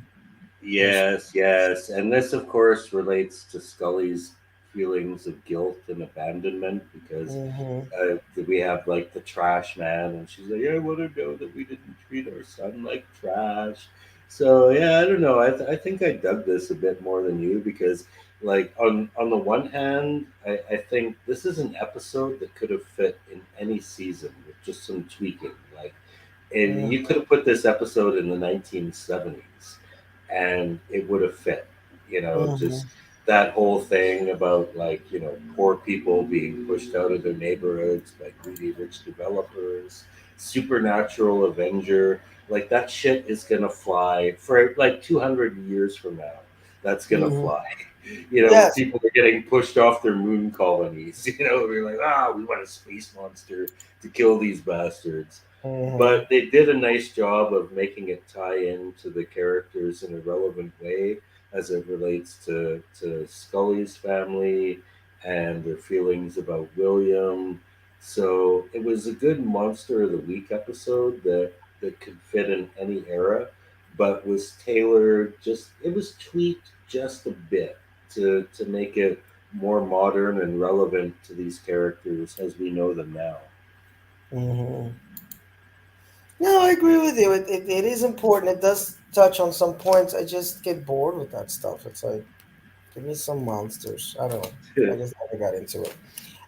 And she, Yes, yes. And this, of course, relates to Scully's feelings of guilt and abandonment because mm-hmm, we have like the trash man, and she's like, I want to know that we didn't treat our son like trash. So, yeah, I don't know. I think I dug this a bit more than you because, like, on the one hand, I think this is an episode that could have fit in any season with just some tweaking. Like, and you could have put this episode in the 1970s and it would have fit. mm-hmm, Just that whole thing about like, poor people being pushed out of their neighborhoods by greedy rich developers, supernatural avenger, like that shit is gonna fly for like 200 years from now. That's gonna mm-hmm. fly. Yes. People are getting pushed off their moon colonies. We're like, we want a space monster to kill these bastards. Mm-hmm, But they did a nice job of making it tie into the characters in a relevant way as it relates to Scully's family and their feelings about William. So it was a good Monster of the Week episode that could fit in any era, but was tailored it was tweaked just a bit to make it more modern and relevant to these characters as we know them now. mm-hmm. No, I agree with you. It is important. It does touch on some points. I just get bored with that stuff. It's like, give me some monsters. I don't know. I just never got into it.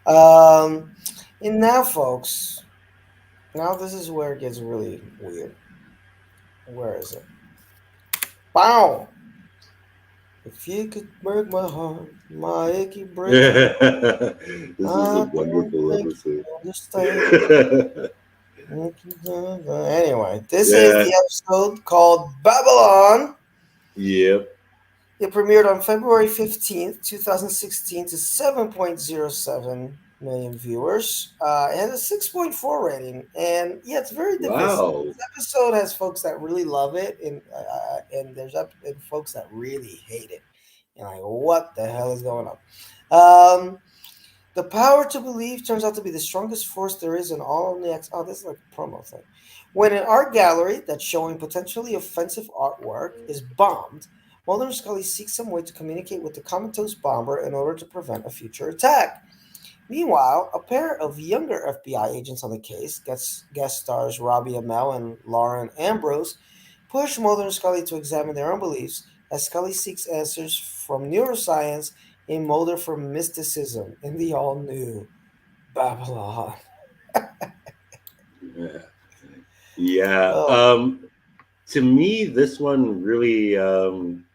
Um, and now, folks, now this is where it gets really weird. Where is it? Bow! If you could break my heart, my achy breaking, This is a I don't wonderful think you episode. understand. Anyway, this is Yeah. the episode called Babylon. Yep. It premiered on February 15th, 2016 to 7.07 million viewers. It has a 6.4 rating. And yeah, it's very divisive. Wow. This episode has folks that really love it, and there's and folks that really hate it. You're like, what the hell is going on? The power to believe turns out to be the strongest force there is in all of the X. Oh, this is like a promo thing. When an art gallery that's showing potentially offensive artwork is bombed, Mulder and Scully seek some way to communicate with the comatose bomber in order to prevent a future attack. Meanwhile, a pair of younger FBI agents on the case, guest stars Robbie Amell and Lauren Ambrose, push Mulder and Scully to examine their own beliefs as Scully seeks answers from neuroscience and Mulder from mysticism in the all new Babylon. Yeah. Yeah. Oh, To me, this one really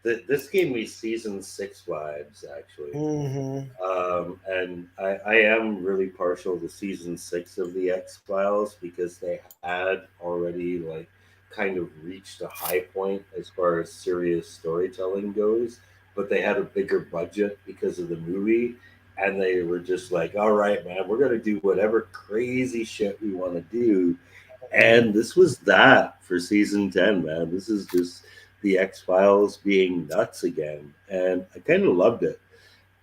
this gave me season six vibes actually. mm-hmm. And I am really partial to season six of the X Files because they had already like kind of reached a high point as far as serious storytelling goes, but they had a bigger budget because of the movie, and they were just like, all right, man, we're gonna do whatever crazy shit we want to do. And this was that for season 10, man. This is just the X Files being nuts again. And I kind of loved it.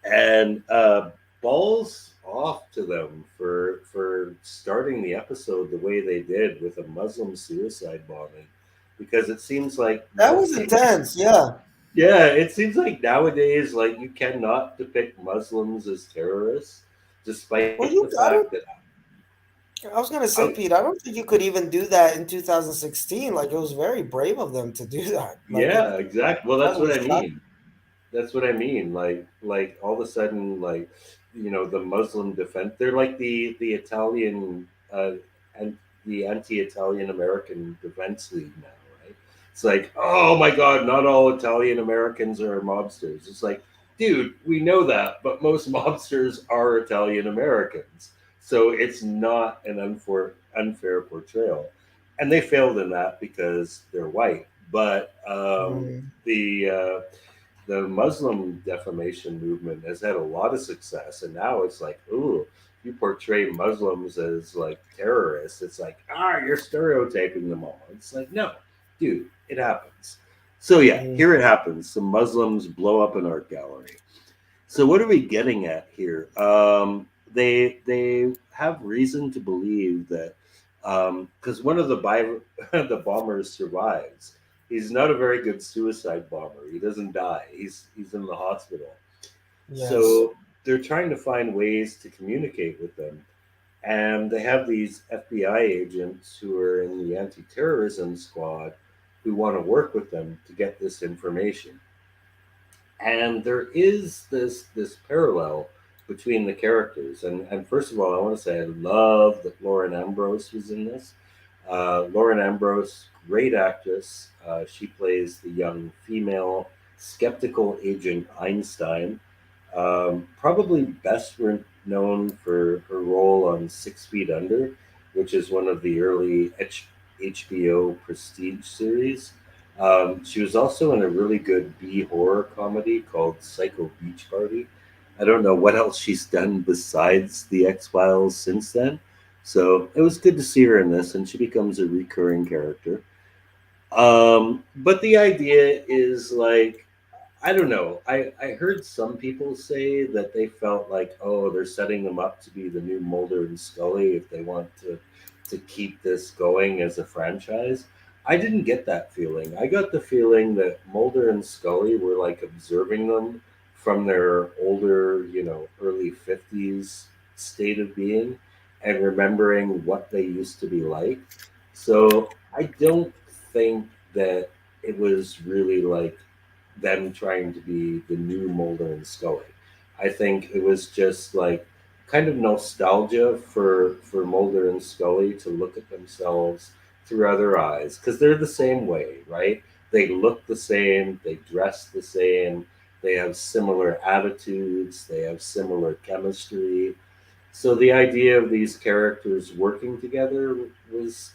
And balls off to them for starting the episode the way they did with a Muslim suicide bombing, because it seems like That now was intense. Yeah. yeah, it seems like nowadays like you cannot depict Muslims as terrorists, despite Well, the you. I fact don't. that I was gonna say, Pete. I don't think you could even do that in 2016. Like it was very brave of them to do that. Like it yeah, exactly. Well, that's kind what of I shocked. mean. That's what I mean. Like all of a sudden, like the Muslim defense. They're like the Italian and the anti-Italian American Defense League now, right? It's like, oh my God, not all Italian Americans are mobsters. It's like, dude, we know that, but most mobsters are Italian Americans, so it's not an unfair portrayal, and they failed in that because they're white. But Mm, the Muslim defamation movement has had a lot of success, and now it's like, ooh, you portray Muslims as like terrorists. It's like, you're stereotyping them all. It's like, no, dude, it happens. So yeah, mm. here it happens. Some Muslims blow up an art gallery. So what are we getting at here? They have reason to believe that because one of the bombers survives. He's not a very good suicide bomber. He doesn't die. He's in the hospital. Yes. So they're trying to find ways to communicate with them, and they have these FBI agents who are in the anti-terrorism squad who want to work with them to get this information. And there is this parallel between the characters. And first of all, I want to say I love that Lauren Ambrose was in this. Lauren Ambrose, great actress. She plays the young female skeptical agent Einstein. Probably best known for her role on 6 Feet Under, which is one of the early HBO prestige series. She was also in a really good B horror comedy called Psycho Beach Party. I don't know what else she's done besides The X Files since then. So it was good to see her in this, and she becomes a recurring character. But the idea is like, I don't know. I heard some people say that they felt like, oh, they're setting them up to be the new Mulder and Scully if they want to keep this going as a franchise. I didn't get that feeling. I got the feeling that Mulder and Scully were like observing them from their older, early 50s state of being and remembering what they used to be like. So I don't think that it was really like them trying to be the new Mulder and Scully. I think it was just like kind of nostalgia for Mulder and Scully to look at themselves through other eyes because they're the same way, right? They look the same, they dress the same, they have similar attitudes, they have similar chemistry. So the idea of these characters working together was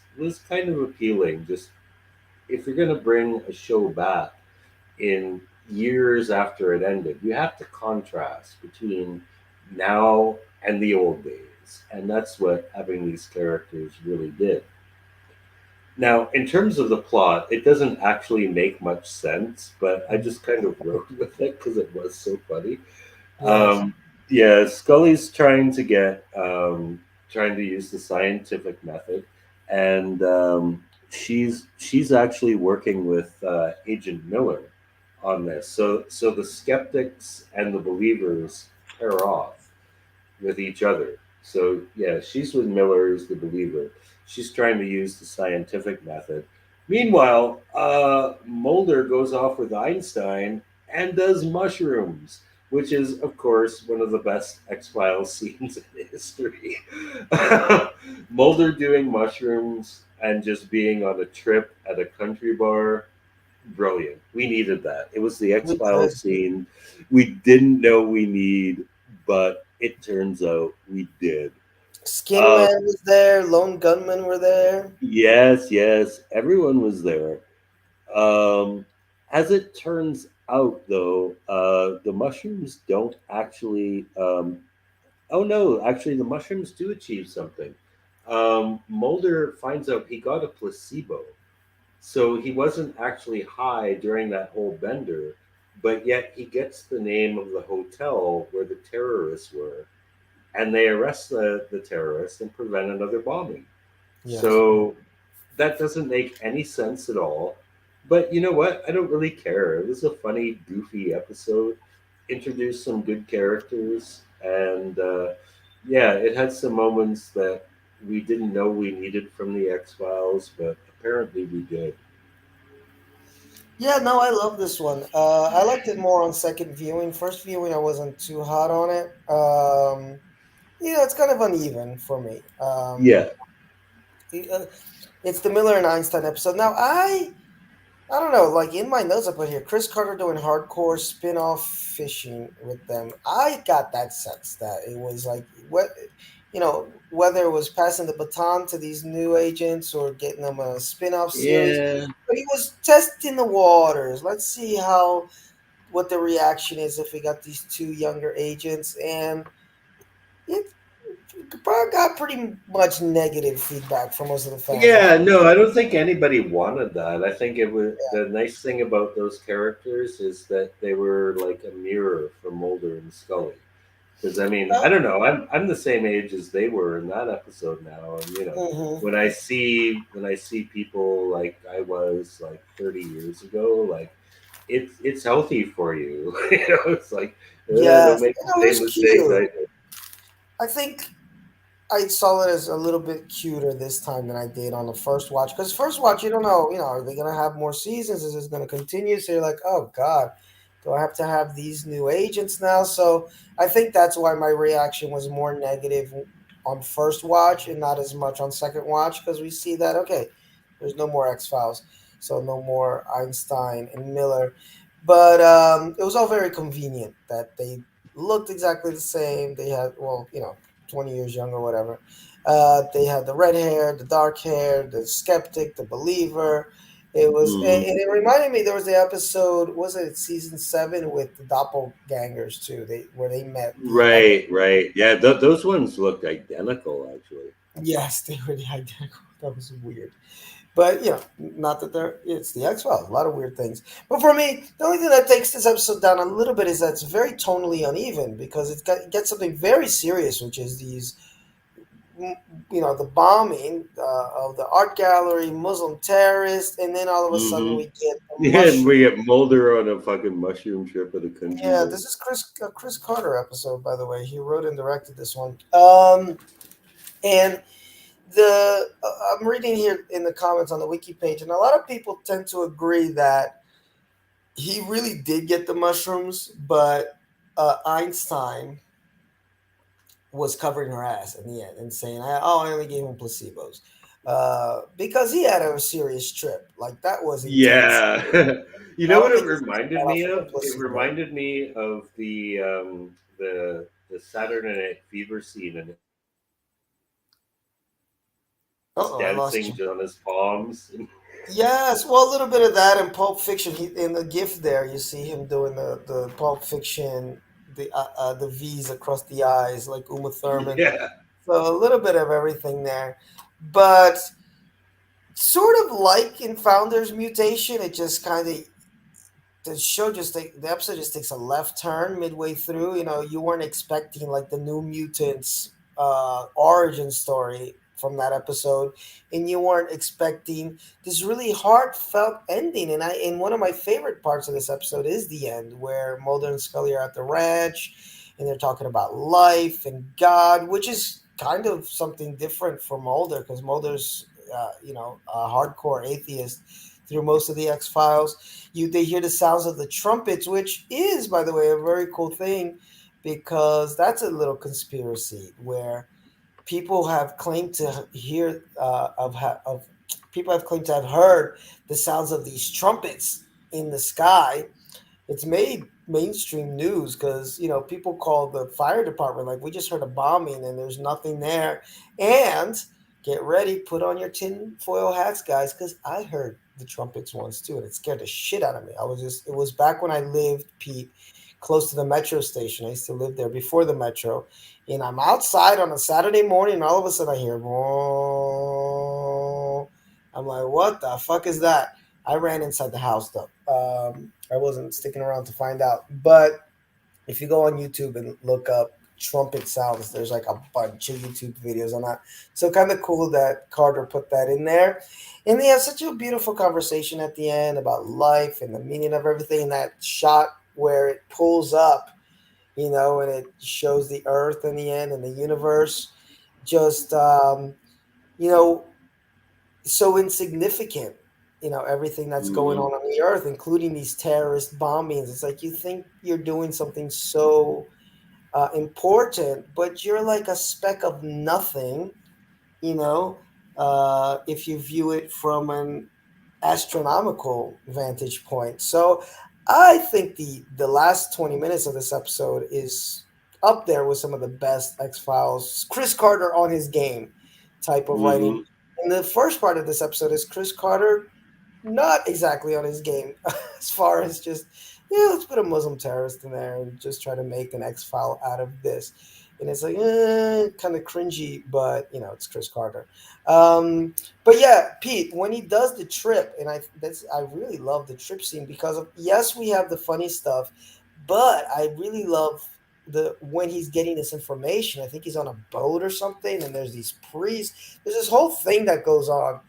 kind of appealing. Just if you're going to bring a show back in years after it ended. You have to contrast between now and the old days. And that's what having these characters really did. Now, in terms of the plot, it doesn't actually make much sense, but I just kind of wrote with it because it was so funny. Yes. Um, yeah, Scully's trying to use the scientific method, and she's actually working with Agent Miller on this. So the skeptics and the believers pair off with each other. So yeah, she's with Miller as the believer. She's trying to use the scientific method. Meanwhile, Mulder goes off with Einstein and does mushrooms, which is, of course, one of the best X Files scenes in history. Mulder doing mushrooms and just being on a trip at a country bar, brilliant. We needed that. It was the X We did. Files scene we didn't know we need, but it turns out we did. Skin Uh, Man was there. Lone Gunmen were there. yes, yes, everyone was there. Um, as it turns out, though, the mushrooms don't actually. Oh no, actually, the mushrooms do achieve something. Mulder finds out he got a placebo. So he wasn't actually high during that whole bender, but yet he gets the name of the hotel where the terrorists were, and they arrest the terrorists and prevent another bombing. Yes. So that doesn't make any sense at all. But you know what? I don't really care. It was a funny, goofy episode, introduced some good characters, and yeah, it had some moments that we didn't know we needed from the X Files, but apparently we did. Yeah, no, I love this one. I liked it more on second viewing. First viewing, I wasn't too hot on it. Yeah, it's kind of uneven for me. Yeah. It- uh, it's the Miller and Einstein episode. Now, I don't know. Like in my notes, I put here Chris Carter doing hardcore spin-off fishing with them. I got that sense that it was like what whether it was passing the baton to these new agents or getting them a spin-off series, Yeah. but he was testing the waters. Let's see how what the reaction is if we got these two younger agents, and it got pretty much negative feedback from most of the fans. Like, Yeah, no, I don't think anybody wanted that. I think it was the nice thing about those characters is that they were like a mirror for Mulder and Scully. Because I mean, I don't know. I'm the same age as they were in that episode now, and mm-hmm. when I see people like I was like 30 years ago, like it's healthy for you. It's like don't Yes, make the it was same mistakes I cute. did. I think I saw it as a little bit cuter this time than I did on the first watch. Because first watch, you don't know, are they gonna have more seasons? Is this gonna continue? So you're like, oh God, do I have to have these new agents now? So I think that's why my reaction was more negative on first watch and not as much on second watch because we see that okay, there's no more X Files, so no more Einstein and Miller. But it was all very convenient that they looked exactly the same. They had 20 years younger, whatever. They had the red hair, the dark hair, the skeptic, the believer. It was, Hmm. and it reminded me there was the episode, was it season 7 with the doppelgangers too? They where they met the other. Right, right. Yeah, those ones looked identical actually. Yes, they were the identical. That was weird, but not that they're. It's the X Files. A lot of weird things. But for me, the only thing that takes this episode down a little bit is that it's very tonally uneven because it gets something very serious, which is these the bombing of the art gallery, Muslim terrorists, and then all of a sudden Hmm. we get the Yeah, and mushroom. we get Mulder on a fucking mushroom trip at a country Yeah, bar. this is Chris Carter episode, by the way. He wrote and directed this one. And I'm reading here in the comments on the wiki page, and a lot of people tend to agree that he really did get the mushrooms, but Einstein was covering her ass in the end and saying, "Oh, I only gave him placebos," because he had a serious trip. Like that was intense. Yeah. You I know what don't it think he just reminded got off me of a of? It placebo. reminded me of the Saturday Night Fever scene, and Uh he's oh, I lost dancing you. just on his palms. Yes, well, a little bit of that in Pulp Fiction. In the gift there, you see him doing the Pulp Fiction, the V's across the eyes, like Uma Thurman. Yeah. So a little bit of everything there, but Sort of like in Founder's Mutation, it just kind of the episode just takes a left turn midway through. You know, you weren't expecting like the New Mutants origin story from that episode, and you weren't expecting this really heartfelt ending. And one of my favorite parts of this episode is the end where Mulder and Scully are at the ranch and they're talking about life and God, which is kind of something different for Mulder because Mulder's a hardcore atheist through most of the X Files. They hear the sounds of the trumpets, which is, by the way, a very cool thing because that's a little conspiracy where people have claimed to hear of people have claimed to have heard the sounds of these trumpets in the sky. It's made mainstream news because people call the fire department like we just heard a bombing and there's nothing there. And get ready, put on your tin foil hats, guys, because I heard the trumpets once too, and it scared the shit out of me. It was back when I lived, Pete, close to the metro station. I used to live there before the metro, and I'm outside on a Saturday morning, and all of a sudden I hear, whoa. I'm like, what the fuck is that? I ran inside the house though. I wasn't sticking around to find out. But if you go on YouTube and look up trumpet sounds, there's like a bunch of YouTube videos on that. So kind of cool that Carter put that in there. And they have such a beautiful conversation at the end about life and the meaning of everything. That shot where it pulls up, and it shows the earth in the end and the universe. Just, you know, so insignificant, everything that's going Mm-hmm. on the earth, including these terrorist bombings. It's like you think you're doing something so important, but you're like a speck of nothing, you know, if you view it from an astronomical vantage point. So I think the last 20 minutes of this episode is up there with some of the best X Files. Chris Carter on his game type of writing. Mm-hmm. And the first part of this episode is Chris Carter not exactly on his game as far as just, yeah, let's put a Muslim terrorist in there and just try to make an X file out of this. And it's like, kind of cringy, but it's Chris Carter. But yeah, Pete, when he does the trip, and I really love the trip scene because of, yes, we have the funny stuff, but I really love the when he's getting this information. I think he's on a boat or something, and there's these priests. There's this whole thing that goes on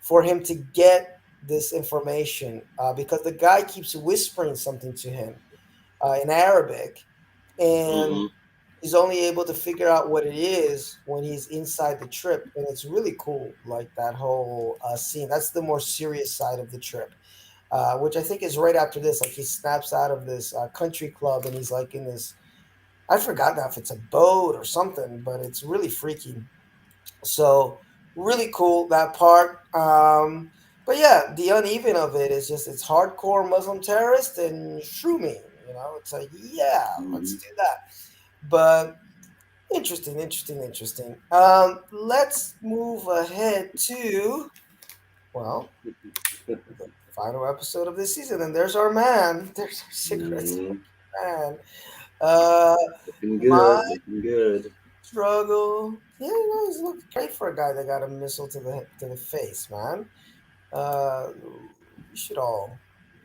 for him to get this information because the guy keeps whispering something to him in Arabic, and Mm-hmm. he's only able to figure out what it is when he's inside the trip, and it's really cool. Like that whole scene. That's the more serious side of the trip, which I think is right after this. Like he snaps out of this country club, and he's like in this. I forgot now if it's a boat or something, but it's really freaky. So really cool that part. But yeah, the uneven of it is just it's hardcore Muslim terrorist and shrooming. It's like yeah, let's Mm-hmm. do that. But interesting, interesting, interesting. Let's move ahead to well the final episode of this season, and there's our man. There's our cigarette Mm-hmm. smoking man. Uh, Looking my good. Looking good. struggle. Yeah, he's looking great for a guy that got a missile to the face, man. We should all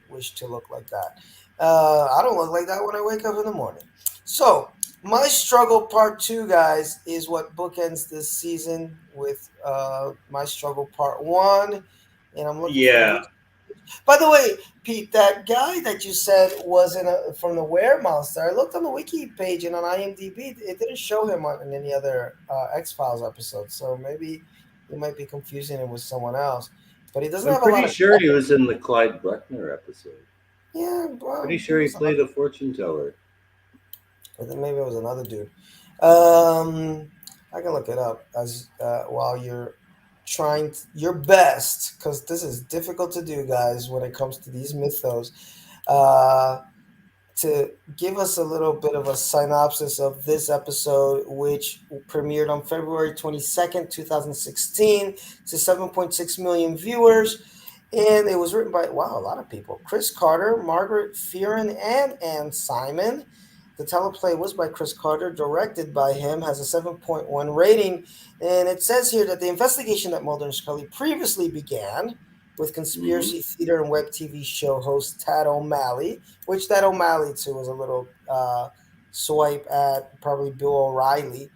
wish to look like that. I don't look like that when I wake up in the morning. So, my struggle part two, guys, is what bookends this season with my struggle part one. And I'm looking for the Yeah. wiki. By the way, Pete, that guy that you said was from the Were Monster, I looked on the wiki page and on IMDb, it didn't show him in any other X Files episode. So maybe you might be confusing him with someone else. But he doesn't I'm have a lot pretty of. sure he was in the Clyde Bruckner episode. Yeah, Pretty well, sure he played a fortune teller. I think maybe it was another dude. Um, I can look it up as while you're trying your best because this is difficult to do, guys, when it comes to these mythos. Uh, to give us a little bit of a synopsis of this episode, which premiered on February 22nd, 2016, to 7.6 million viewers. And it was written by, wow, a lot of people: Chris Carter, Margaret Fearon, and Ann Simon. The teleplay was by Chris Carter, directed by him, has a 7.1 rating, and it says here that the investigation at Mulder and Scully previously began with Hmm. conspiracy theater and web TV show host Tad O'Malley, which that O'Malley too was a little swipe at probably Bill O'Reilly,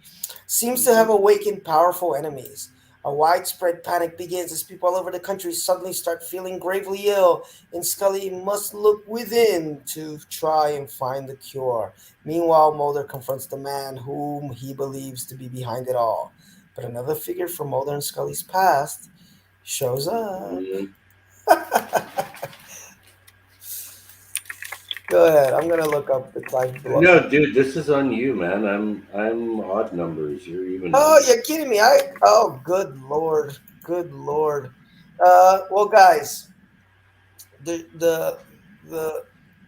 seems to Hmm. have awakened powerful enemies. A widespread panic begins as people all over the country suddenly start feeling gravely ill, and Scully must look within to try and find the cure. Meanwhile, Mulder confronts the man whom he believes to be behind it all. But another figure from Mulder and Scully's past shows up. Hmm. Go ahead. I'm gonna look up the Clive Blood. No, dude, this is on you, man. I'm odd numbers. You're even Oh, numbers. you're kidding me! Good lord, good lord. Well, guys, the the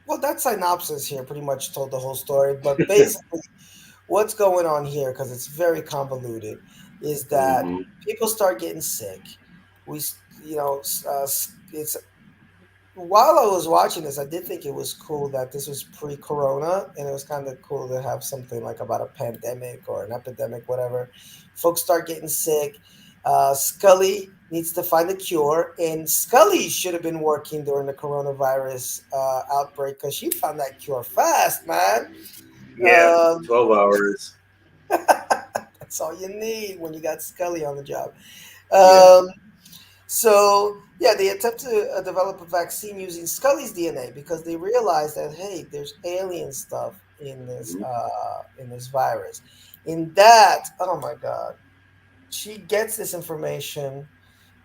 well, that synopsis here pretty much told the whole story. But basically, what's going on here, because it's very convoluted, is that Hmm. people start getting sick. It's while I was watching this, I did think it was cool that this was pre-corona, and it was kind of cool to have something like about a pandemic or an epidemic, whatever. Folks start getting sick. Scully needs to find a cure, and Scully should have been working during the coronavirus outbreak because she found that cure fast, man. Yeah, Um, 12 hours. that's all you need when you got Scully on the job. Yeah. Um, So yeah, they attempt to develop a vaccine using Scully's DNA because they realize that hey, there's alien stuff Hmm. in this virus. In that, oh my god, she gets this information.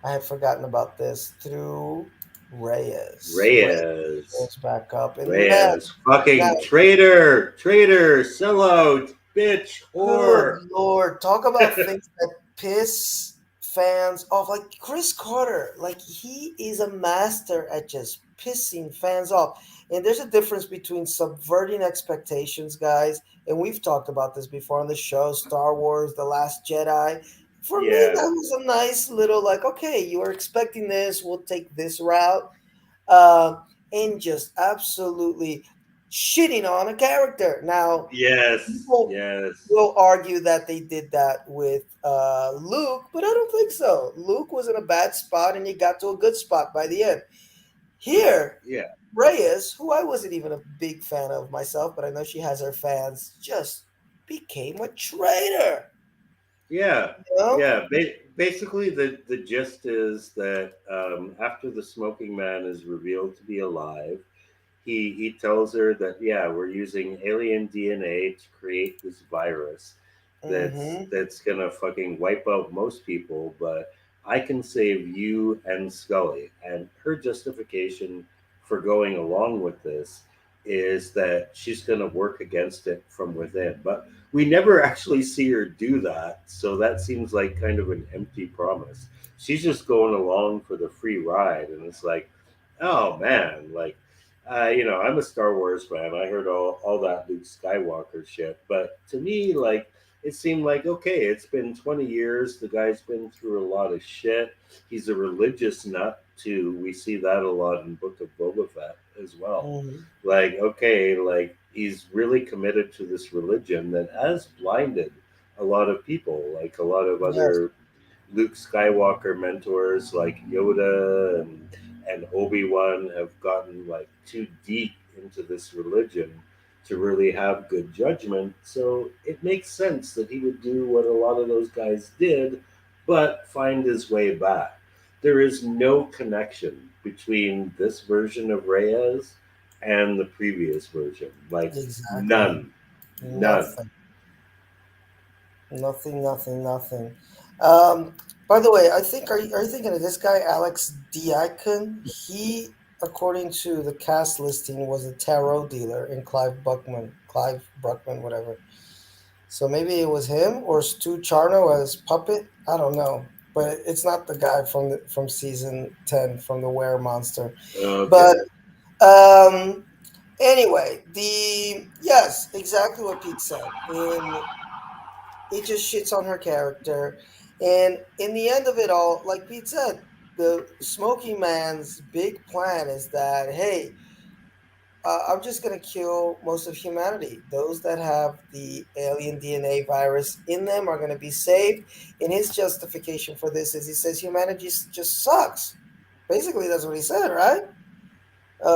I had forgotten about this through Reyes. Reyes Reyes. shows back up, and man, Reyes. now Fucking traitor. Traitor. Sellout. Bitch. good Whore. lord, talk about things that piss fans off. Like Chris Carter, like he is a master at just pissing fans off. And there's a difference between subverting expectations, guys. And we've talked about this before on the show, Star Wars, The Last Jedi. For me, Yeah. that was a nice little like, okay, you were expecting this, we'll take this route. Uh, and just absolutely shitting on a character. Now, Yes. people Yes. will argue that they did that with Luke, but I don't think so. Luke was in a bad spot and he got to a good spot by the end. Here, Yeah. Reyes, who I wasn't even a big fan of myself, but I know she has her fans, just became a traitor. Yeah. You know? Yeah. Basically, the gist is that after the smoking man is revealed to be alive, he tells her that yeah, we're using alien DNA to create this virus Mm-hmm. that's gonna fucking wipe out most people, but I can save you and Scully. And her justification for going along with this is that she's gonna work against it from within. But we never actually see her do that, so that seems like kind of an empty promise. She's just going along for the free ride, and it's like, oh man, like I'm a Star Wars fan. I heard all that Luke Skywalker shit, but to me, like, it seemed like okay, it's been 20 years. The guy's been through a lot of shit. He's a religious nut too. We see that a lot in Book of Boba Fett as well. Mm-hmm. Like, okay, like he's really committed to this religion that has blinded a lot of people, like a lot of Yes. other Luke Skywalker mentors like Yoda and Obi-Wan have gotten like too deep into this religion to really have good judgment. So it makes sense that he would do what a lot of those guys did, but find his way back. There is no connection between this version of Reyes and the previous version. Like Exactly. none. None. Nothing. Nothing. Um, by the way, I think are you thinking of this guy, Alex Diakon? He, according to the cast listing, was a tarot dealer in Clive Bruckman, whatever. So maybe it was him or Stu Charno as puppet. I don't know, but it's not the guy from season 10 from the Were Monster. But Okay. um, anyway, the yes, exactly what Pete said. In It just shits on her character. And in the end of it all, like Pete said, the Smoky Man's big plan is that, hey, I'm just gonna kill most of humanity. Those that have the alien DNA virus in them are gonna be saved. And his justification for this is he says humanity just sucks. Basically, that's what he said, right?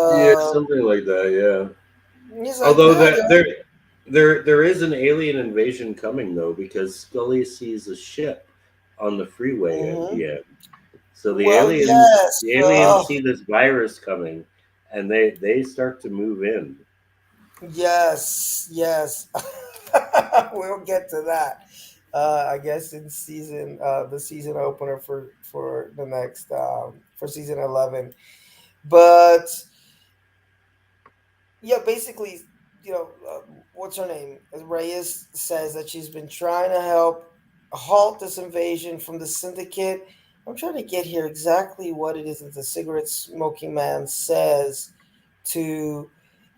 Yeah, Um, something like that. Yeah. he's like, Although yeah, that there is an alien invasion coming though, because Scully sees a ship on the freeway at hmm the end. So well, yes. the aliens Oh, see this virus coming, and they start to move in. yes, yes. We'll get to that. I guess in the season opener for the next for season 11. But yeah, basically, what's her name? Reyes says that she's been trying to help halt this invasion from the syndicate. I'm trying to get here exactly what it is that the cigarette smoking man says to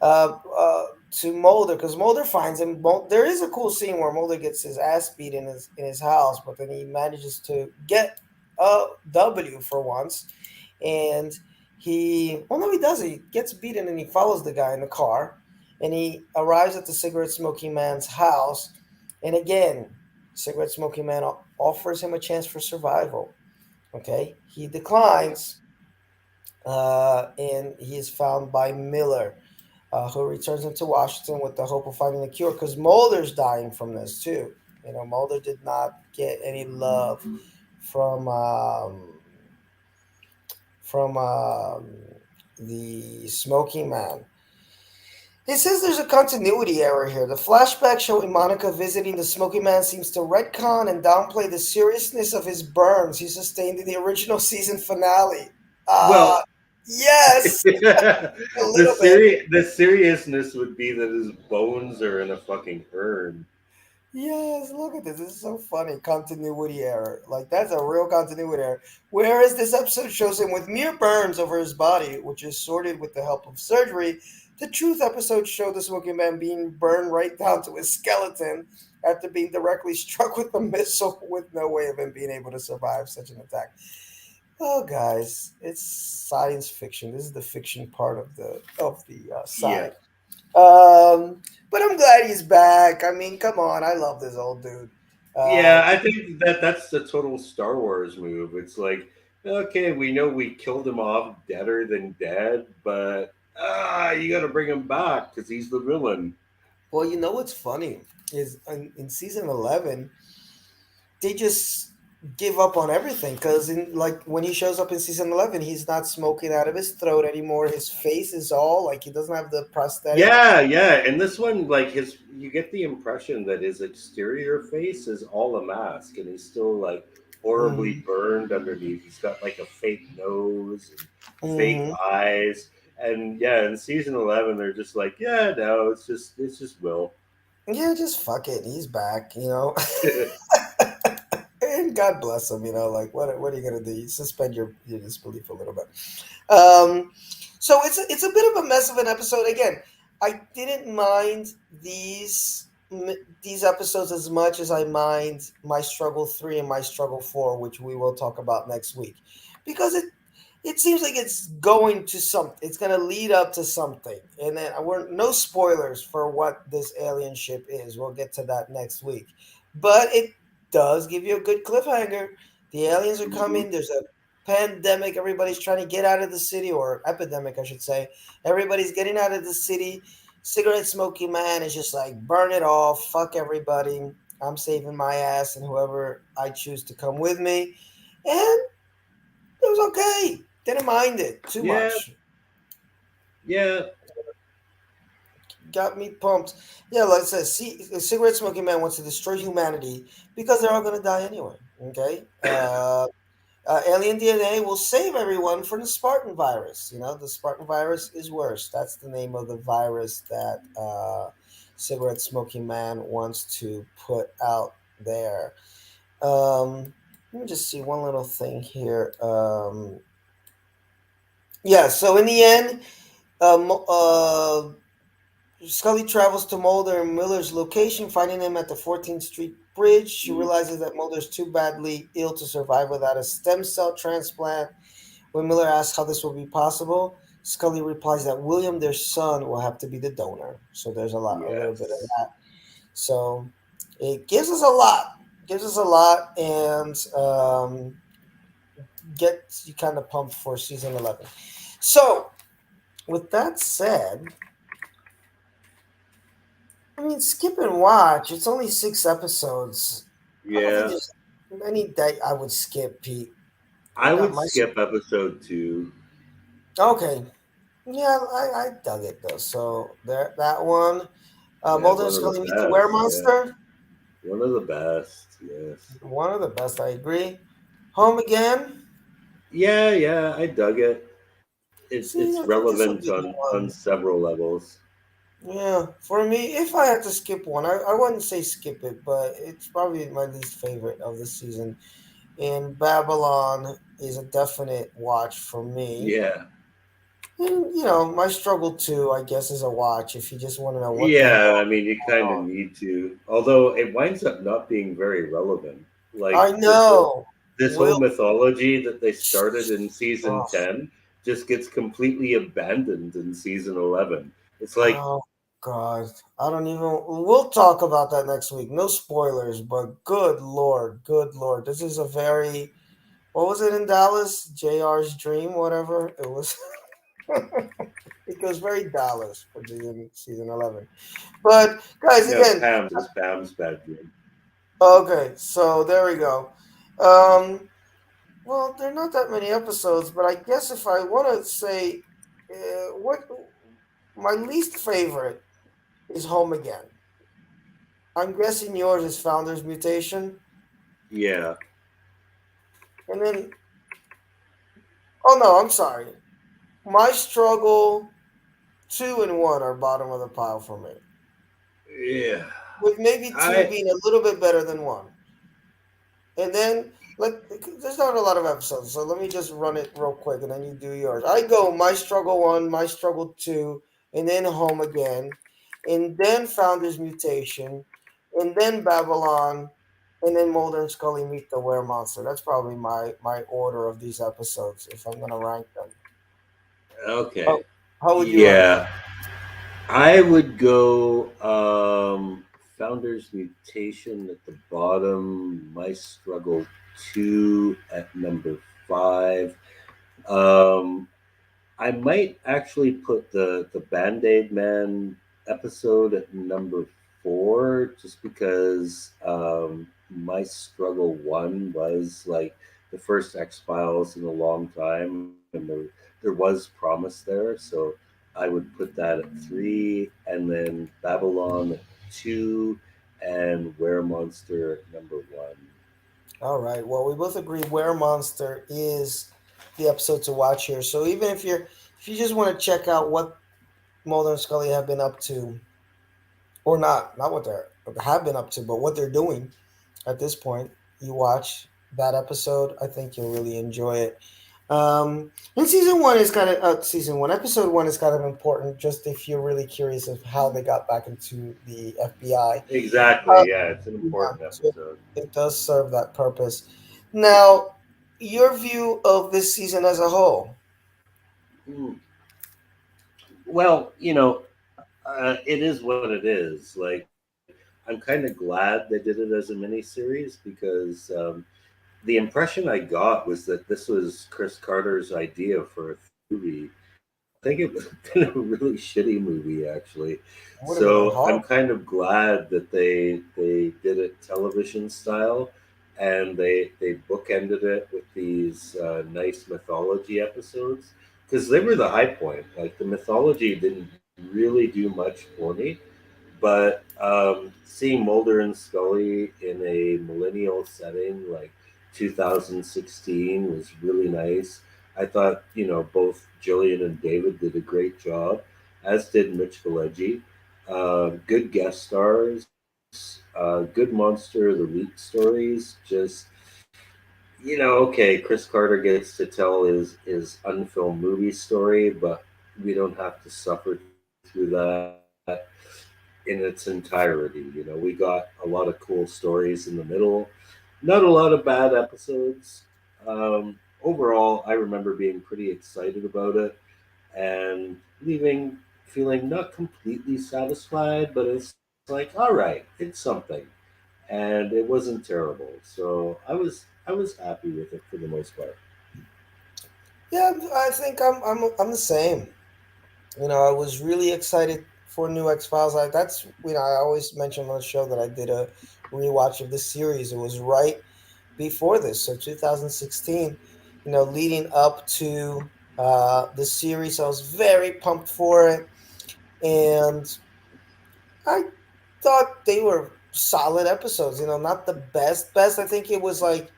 uh, uh, to Mulder, because Mulder finds him. There is a cool scene where Mulder gets his ass beat in his house, but then he manages to get a W for once, and no, he doesn't. He gets beaten and he follows the guy in the car, and he arrives at the cigarette smoking man's house, and again, cigarette smoking man offers him a chance for survival. Okay, he declines, and he is found by Miller, who returns him to Washington with the hope of finding a cure. Because Mulder's dying from this too. Mulder did not get any love from from um, the Smoking Man. It says there's a continuity error here. The flashback showing Monica visiting the Smoking Man seems to retcon and downplay the seriousness of his burns he sustained in the original season finale. Uh, Well, yes, a little bit. the seriousness would be that his bones are in a fucking urn. Yes, look at this. This is so funny. Continuity error. Like, that's a real continuity error. Whereas this episode shows him with mere burns over his body, which is sorted with the help of surgery, the truth episode showed the Smoking Man being burned right down to his skeleton after being directly struck with a missile with no way of him being able to survive such an attack. Oh, guys, it's science fiction. This is the fiction part of the Yeah. side. Um, but I'm glad he's back. I mean, come on, I love this old dude. Yeah, Uh, I think that's the total Star Wars move. It's like, okay, we know we killed him off deader than dead, but you got to bring him back because he's the villain. well, you know what's funny is in season 11, they just give up on everything because in like when he shows up in season 11, he's not smoking out of his throat anymore. His face is all like he doesn't have the prosthetic. Yeah, yeah. And this one, like you get the impression that his exterior face is all a mask, and he's still like horribly Hmm burned underneath. He's got like a fake nose and fake hmm eyes. And yeah, in season 11, they're just like, yeah, no, it's just Will. Yeah, just fuck it. He's back, and God bless him. Like what are you gonna do? You suspend your disbelief a little bit. Um, so it's a bit of a mess of an episode. Again, I didn't mind these these episodes as much as I mind My Struggle 3 and My Struggle 4, which we will talk about next week, because it seems like it's going to something. It's going to lead up to something, and then we're no spoilers for what this alien ship is. We'll get to that next week, but it does give you a good cliffhanger. The aliens are Mhm. coming. There's a pandemic. Everybody's trying to get out of the city, or epidemic, I should say. Everybody's getting out of the city. Cigarette smoking man is just like burn it off. Fuck everybody. I'm saving my ass and whoever I choose to come with me, and it was okay. Didn't mind it too Yeah, much. yeah, Got me pumped. Yeah, like I said, see, a cigarette smoking man wants to destroy humanity because they're all gonna die anyway. Okay. Alien DNA will save everyone from the Spartan virus. The Spartan virus is worse. That's the name of the virus that cigarette smoking man wants to put out there. Let me just see one little thing here. Yeah. So in the end, um, uh, Scully travels to Mulder and Miller's location, finding him at the 14th Street Bridge. She mm, realizes that Mulder's too badly ill to survive without a stem cell transplant. When Miller asks how this will be possible, Scully replies that William, their son, will have to be the donor. So there's a little bit of Yes. that. So it gives us a lot, gives us a lot, and gets you kind of pumped for season 11. So with that said, I mean, skip and watch. It's only 6 episodes. I don't think Yeah. there's any that I would skip, Pete. I I got would my skip episode 2. okay. Yeah, I dug it though. So there, that one. Yeah, Mulder and one of the Scully meet the Were best. Yeah. Monster. One of the best. Yes. One of the best, I agree. Home Again. Yeah, yeah, I dug it. See, It's I think this will relevant be the on one. several levels. Yeah, for me, if I had to skip one, I wouldn't say skip it, but it's probably my least favorite of the season. And Babylon is a definite watch for me. Yeah. And, my struggle too, I guess, is a watch if you just want to know what the Yeah, I hell mean, you is going kind of on. need to. Although it winds up not being very relevant. Like I know. this whole Will. mythology that they started in season Oh, 10 just gets completely abandoned in season 11. It's like, oh, God. I don't even. We'll talk about that next week. No spoilers, but good Lord. Good Lord. This is a very. What was it in Dallas? JR's dream, whatever. It was. It goes very Dallas for season 11. But, guys, no, again, Pam's is Pam's bad dream. okay, so there we go. Um, well, there are not that many episodes, but I guess if I want to say what my least favorite is Home Again. I'm guessing yours is Founder's Mutation, Yeah. and then oh no, I'm sorry. My Struggle 2 and 1 are bottom of the pile for me, Yeah. with maybe two I being a little bit better than one. And then let there's not a lot of episodes, so let me just run it real quick, and then you do yours. I go My Struggle 1, My Struggle 2, and then Home Again, and then Founder's Mutation, and then Babylon, and then Mulder and Scully meet the Were Monster. That's probably my order of these episodes if I'm gonna rank them. okay. How, how would you rank them? Yeah. I would go Founder's Mutation at the bottom, My Struggle 2 at number 5. Um I might actually put the Band-Aid Man episode at number 4 just because My Struggle 1 was like the first X-Files in a long time, and there was promise there, so I would put that at 3, and then Babylon at 2, and Were Monster at number 1. All right. Well, we both agree Were Monster is the episode to watch here. So even if you just want to check out what Mulder and Scully have been up to, or not what they have been up to, but what they're doing at this point, you watch that episode. I think you'll really enjoy it. And season one is kind of season one. Episode one is kind of important, just if you're really curious of how they got back into the FBI. Uh, Exactly, yeah, it's an yeah, important so episode. it does serve that purpose. Now, your view of this season as a whole. Hmm. Well, it is what it is. Like, I'm kind of glad they did it as a miniseries because the impression I got was that this was Chris Carter's idea for a movie. I think it was been a really shitty movie, actually. It would have been So I'm horrible. kind of glad that they did it television style, and they bookended it with these nice mythology episodes because they were the high point. Like the mythology didn't really do much for me, but seeing Mulder and Scully in a millennial setting like 2016 was really nice. I thought, both Gillian and David did a great job, as did Mitch Pileggi. Good guest stars, good Monster of the Week stories. Just, okay, Chris Carter gets to tell his unfilmed movie story, but we don't have to suffer through that in its entirety. We got a lot of cool stories in the middle, not a lot of bad episodes. Overall, I remember being pretty excited about it. and leaving feeling not completely satisfied, but it's like, all right, it's something. And it wasn't terrible. So I was happy with it for the most part. Yeah, I think I'm the same. I was really excited for new X Files. That's I always mention on the show that I did a rewatch of this series. It was right before this, so 2016. Leading up to the series, I was very pumped for it, and I thought they were solid episodes. Not the best. I think it was like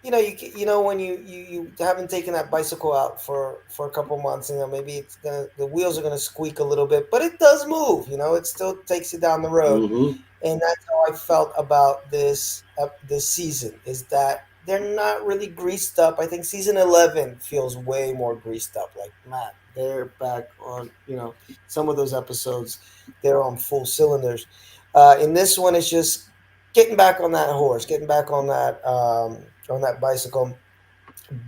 when you haven't taken that bicycle out for a couple months, maybe the wheels are gonna squeak a little bit, but it does move. It still takes you down the road, Mm-hmm. and that's how I felt about this season. Is that they're not really greased up. I think season 11 feels way more greased up. Like Matt, they're back on. Some of those episodes, they're on full cylinders. In this one, it's just getting back on that horse, getting back on that bicycle,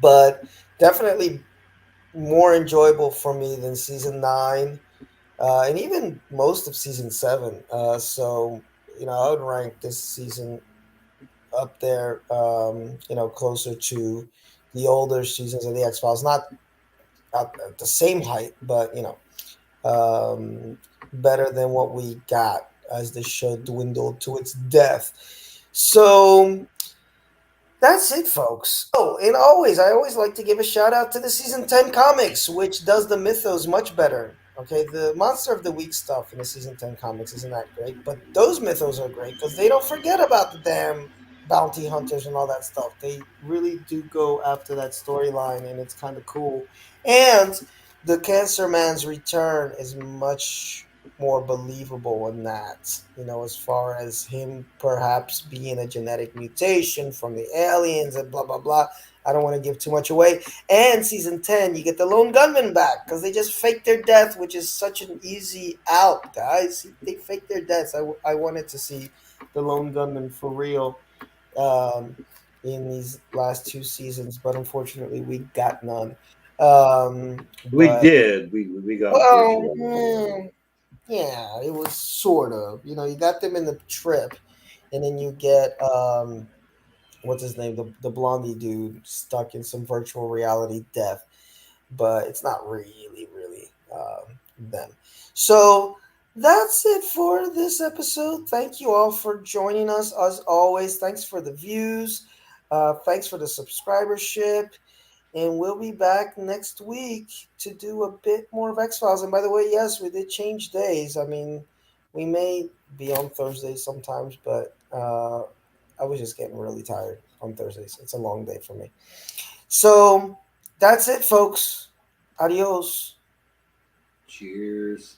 but definitely more enjoyable for me than season 9, and even most of season 7. So I would rank this season up there, closer to the older seasons of the X Files. Not at the same height, but better than what we got as the show dwindled to its death. So that's it, folks. Oh, and I always like to give a shout out to the season 10 comics, which does the mythos much better. Okay, the Monster of the Week stuff in the season 10 comics isn't that great, but those mythos are great because they don't forget about the damn bounty hunters and all that stuff. They really do go after that storyline, and it's kind of cool. And the Cancer Man's return is much more believable in that, as far as him perhaps being a genetic mutation from the aliens and blah, blah, blah. I don't want to give too much away. And season 10, you get the lone gunman back because they just faked their death, which is such an easy out, guys. They faked their deaths. I wanted to see the lone gunman for real, um, in these last two seasons, but unfortunately, we got none. We But, did. We got well, virtually none. yeah, it was sort of. You got them in the trip, and then you get what's his name, the blondie dude stuck in some virtual reality death, but it's not really them. So that's it for this episode. Thank you all for joining us. As always, thanks for the views. Thanks for the subscribership. And we'll be back next week to do a bit more of X Files. And by the way, yes, we did change days. I mean, we may be on Thursdays sometimes, but I was just getting really tired on Thursdays. It's a long day for me. So that's it, folks. Adios. Cheers.